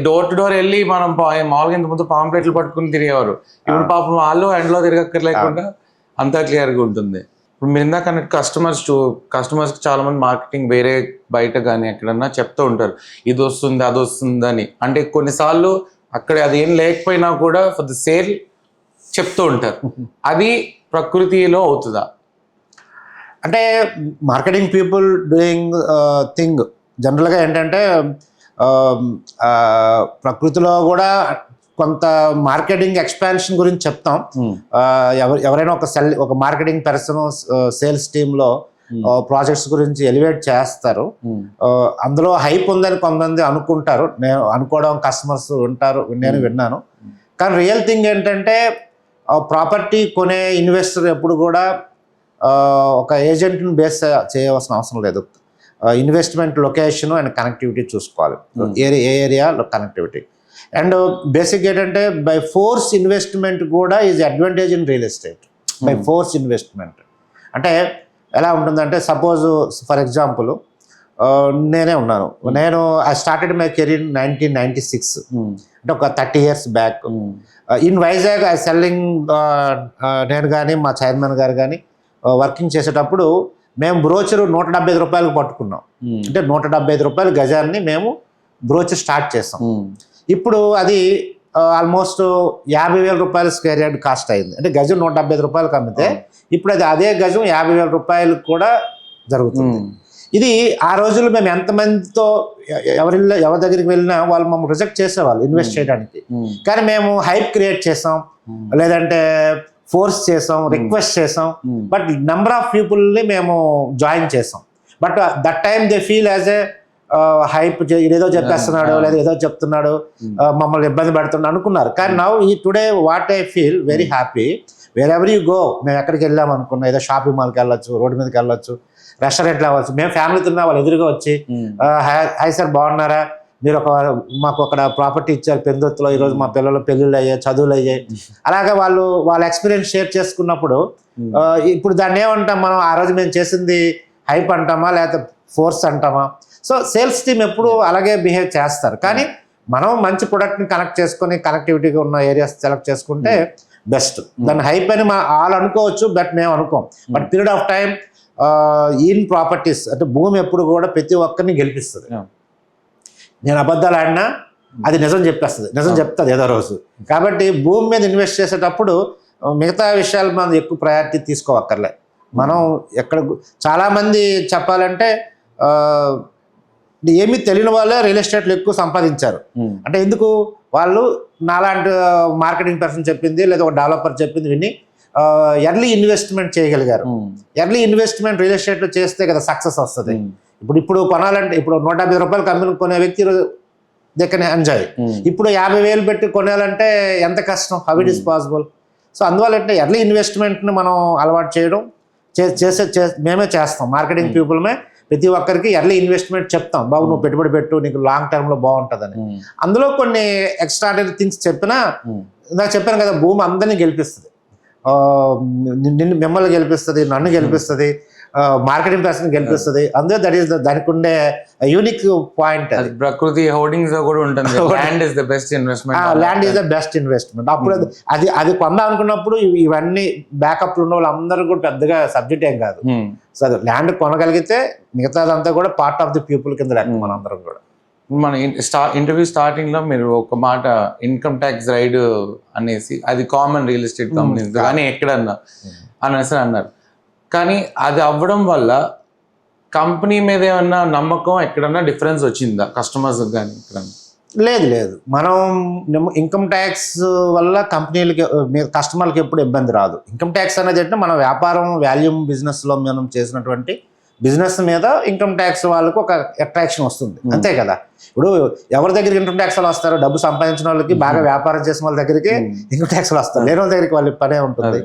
డోర్ టు డోర్ వెళ్ళి మనం మామూలుగా ఇంత ముందు పాంప్లెట్లు పట్టుకుని తిరిగేవారు. ఇప్పుడు పాపం వాళ్ళు ఎండ్లో తిరగక్కర్లేకుండా అంతా క్లియర్గా ఉంటుంది. ఇప్పుడు మీరు ఇందాక కస్టమర్స్కి చాలా మంది మార్కెటింగ్ వేరే బయట కానీ ఎక్కడన్నా చెప్తూ ఉంటారు, ఇది వస్తుంది అది వస్తుంది అని. అంటే కొన్నిసార్లు అక్కడ అది ఏం లేకపోయినా కూడా ఫర్ ద సేల్ చెప్తూ ఉంటారు. అది ప్రకృతిలో అవుతుందా? అంటే మార్కెటింగ్ పీపుల్ డూయింగ్ థింగ్ జనరల్గా ఏంటంటే ప్రకృతిలో కూడా కొంత మార్కెటింగ్ ఎక్స్పాన్షన్ గురించి చెప్తాం. ఎవరైనా ఒక మార్కెటింగ్ పర్సన్ సేల్స్ టీంలో ప్రాజెక్ట్స్ గురించి ఎలివేట్ చేస్తారు. అందులో హైప్ ఉందని కొంతమంది అనుకుంటారు, నేను అనుకోవడం కస్టమర్స్ ఉంటారు, నేను విన్నాను. కానీ రియల్ థింగ్ ఏంటంటే ప్రాపర్టీ కొనే ఇన్వెస్టర్ ఎప్పుడు కూడా ఒక ఏజెంట్ని బేస్ చేయవలసిన అవసరం లేదు. ఇన్వెస్ట్మెంట్ లొకేషన్ అండ్ కనెక్టివిటీ చూసుకోవాలి, ఏ ఏరియాలో కనెక్టివిటీ. అండ్ బేసిక్ ఏంటంటే బై ఫోర్స్ ఇన్వెస్ట్మెంట్ కూడా is advantage in real estate. By force investment అంటే ఎలా ఉంటుందంటే, సపోజ్ ఫర్ ఎగ్జాంపుల్ నేనే ఉన్నాను, నేను ఐ స్టార్టెడ్ మై కెరీర్ 1996, అంటే ఒక 30 years back. In Vizag I selling, నేను కానీ మా చైర్మన్ గారు కానీ వర్కింగ్ చేసేటప్పుడు మేము బ్రోచర్ 175 రూపాయలకు పట్టుకున్నాం. అంటే 175 రూపాయల గజాన్ని మేము బ్రోచర్ స్టార్ట్ చేస్తాం. ఇప్పుడు అది ఆల్మోస్ట్ 50,000 రూపాయల స్క్వేర్ యార్డ్ కాస్ట్ అయింది. అంటే గజం 175 రూపాయలకు అమ్మితే ఇప్పుడు అదే గజం 50,000 రూపాయలకు కూడా జరుగుతుంది. ఇది ఆ రోజుల్లో మేము ఎంతమందితో ఎవరి దగ్గరికి వెళ్ళినా వాళ్ళు మమ్మల్ని రిజెక్ట్ చేసేవాళ్ళు ఇన్వెస్ట్ చేయడానికి. కానీ మేము హైప్ క్రియేట్ చేసాం, లేదంటే ఫోర్స్ చేసాం, రిక్వెస్ట్ చేసాం. బట్ నెంబర్ ఆఫ్ పీపుల్ని మేము జాయిన్ చేసాం. But that time they feel as a hype, ఇదేదో చెప్పేస్తున్నాడు లేదా ఏదో చెప్తున్నాడు, మమ్మల్ని ఇబ్బంది పెడుతున్నాడు అనుకున్నారు. కానీ now today what I feel very happy, wear ever you go. మేము ఎక్కడికి వెళ్ళాం అనుకున్నా, ఏదో షాపింగ్ మాల్కి వెళ్ళొచ్చు, రోడ్డు మీదకి వెళ్ళొచ్చు, రెస్టారెంట్లు అవ్వచ్చు, మేము ఫ్యామిలీతో ఉన్నా వాళ్ళు ఎదురుగా వచ్చి హాయ్ సార్ బాగున్నారా, మీరు మాకు అక్కడ ప్రాపర్టీ ఇచ్చారు పెందుర్తిలో, ఈరోజు మా పిల్లలు పెళ్ళిళ్ళు అయ్యాయి, చదువులు అయ్యాయి. అలాగే వాళ్ళ ఎక్స్పీరియన్స్ షేర్ చేసుకున్నప్పుడు ఇప్పుడు దాన్ని ఏమంటాం మనం, ఆ రోజు మేము చేసింది హైప్ అంటామా లేకపోతే ఫోర్స్ అంటామా? సో సేల్స్ టీమ్ ఎప్పుడు అలాగే బిహేవ్ చేస్తారు. కానీ మనం మంచి ప్రొడక్ట్ని కనెక్ట్ చేసుకొని కనెక్టివిటీగా ఉన్న ఏరియాస్ సెలెక్ట్ చేసుకుంటే బెస్ట్. దాన్ని హైప్ అని వాళ్ళు అనుకోవచ్చు, బట్ మేము అనుకోం. But period of time in properties అంటే భూమి ఎప్పుడు కూడా ప్రతి ఒక్కరిని గెలిపిస్తుంది. నేను అబద్ధాలు ఆడినా అది నిజం చెప్పేస్తుంది, నిజం చెప్తుంది ఏదో రోజు. కాబట్టి భూమి మీద ఇన్వెస్ట్ చేసేటప్పుడు మిగతా విషయాలు మనం ఎక్కువ ప్రయారిటీ తీసుకోవక్కర్లే. మనం చాలామంది చెప్పాలంటే ఏమీ తెలియని వాళ్ళే రియల్ ఎస్టేట్లో ఎక్కువ సంపాదించారు. అంటే ఎందుకు, వాళ్ళు నాలాంటి మార్కెటింగ్ పర్సన్ చెప్పింది లేదా ఒక డెవలపర్ చెప్పింది విని ఎర్లీ ఇన్వెస్ట్మెంట్ చేయగలిగారు. ఎర్లీ ఇన్వెస్ట్మెంట్ రియల్ ఎస్టేట్లో చేస్తే కదా సక్సెస్ వస్తుంది. ఇప్పుడు కొనాలంటే ఇప్పుడు 150 రూపాయలు కంపెనీ కొనే వ్యక్తి దే కెన్ ఎంజాయ్. ఇప్పుడు 50,000 పెట్టి కొనాలంటే ఎంత కష్టం, how it is possible. So అందువల్ల అంటే ఎర్లీ ఇన్వెస్ట్మెంట్ని మనం అలవాటు చేయడం మేమే చేస్తాం. మార్కెటింగ్ పీపుల్మే ప్రతి ఒక్కరికి ఎర్లీ ఇన్వెస్ట్మెంట్ చెప్తాం, బాబు నువ్వు పెట్టుబడి పెట్టు, నీకు లాంగ్ టర్మ్లో బాగుంటుందని. అందులో కొన్ని ఎక్స్ట్రాడనరీ థింగ్స్ చెప్పినా, ఇందాక చెప్పాను కదా, భూమి అందరినీ గెలిపిస్తుంది. మిమ్మల్ని గెలిపిస్తుంది, నన్ను గెలిపిస్తుంది, మార్కెటింగ్ పర్సన్ గెలిపిస్తుంది. అందులో దానికి ఉండే యూనిక్ పాయింట్. ప్రకృతి హోర్డింగ్స్ కూడా ఉంటుంది, land is the best investment. Land is the best investment. అప్పుడు అది కొందాం అనుకున్నప్పుడు ఇవన్నీ బ్యాకప్ ఉన్న వాళ్ళందరూ కూడా పెద్దగా సబ్జెక్ట్ ఏం కాదు. సో అది ల్యాండ్ కొనగలిగితే మిగతాదంతా కూడా పార్ట్ ఆఫ్ ది పీపుల్ కింద లెక్క మనందరం కూడా. మన ఇంటర్వ్యూ స్టార్టింగ్ లో మీరు ఒక మాట ఇన్కమ్ ట్యాక్స్ రైడ్ అనేసి, అది కామన్ రియల్ ఎస్టేట్ కంపెనీస్ కానీ ఎక్కడన్నా అనేసి అన్నారు. కానీ అది అవ్వడం వల్ల కంపెనీ మీద ఏమన్నా నమ్మకం ఎక్కడన్నా డిఫరెన్స్ వచ్చిందా కస్టమర్స్ కానీ? లేదు. మనం ఇన్కమ్ ట్యాక్స్ వల్ల కంపెనీలకి కస్టమర్లకి ఎప్పుడు ఇబ్బంది రాదు. ఇన్కమ్ ట్యాక్స్ అనేది అంటే మన వ్యాపారం వాల్యూమ్ బిజినెస్లో మనం చేసినటువంటి బిజినెస్ మీద ఇన్కమ్ ట్యాక్స్ వాళ్ళకు ఒక అట్రాక్షన్ వస్తుంది, అంతే కదా. ఇప్పుడు ఎవరి దగ్గరికి ఇన్కమ్ ట్యాక్స్ వాళ్ళు వస్తారు, డబ్బు సంపాదించిన వాళ్ళకి, బాగా వ్యాపారం చేసిన వాళ్ళ దగ్గరికి ఇన్కమ్ ట్యాక్స్ వస్తారు, లేని వాళ్ళ దగ్గరికి వాళ్ళ పనే ఉంటుంది.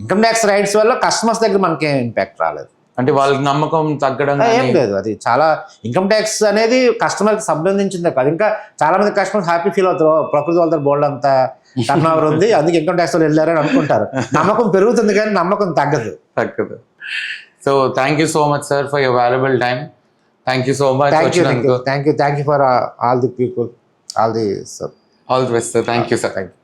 ఇన్కమ్ ట్యాక్స్ రైట్స్ వల్ల కస్టమర్స్ దగ్గర మనకి ఇంపాక్ట్ రాలేదు. అంటే వాళ్ళకి నమ్మకం తగ్గడం ఏం లేదు. అది చాలా ఇన్కమ్ ట్యాక్స్ అనేది కస్టమర్కి సంబంధించిందే కాదు. ఇంకా చాలా మంది కస్టమర్స్ హ్యాపీ ఫీల్ అవుతారు, ప్రకృతి వాళ్ళతో బోల్డ్ అంత టర్న్ ఓవర్ ఉంది, అందుకే ఇన్కమ్ ట్యాక్స్ వాళ్ళు వెళ్ళారని అనుకుంటారు. నమ్మకం పెరుగుతుంది కానీ నమ్మకం తగ్గదు. So thank you so much, sir, for your valuable time. Thank you so much. Thank you for all the people, all the best, sir. Thank you, sir. Thank you.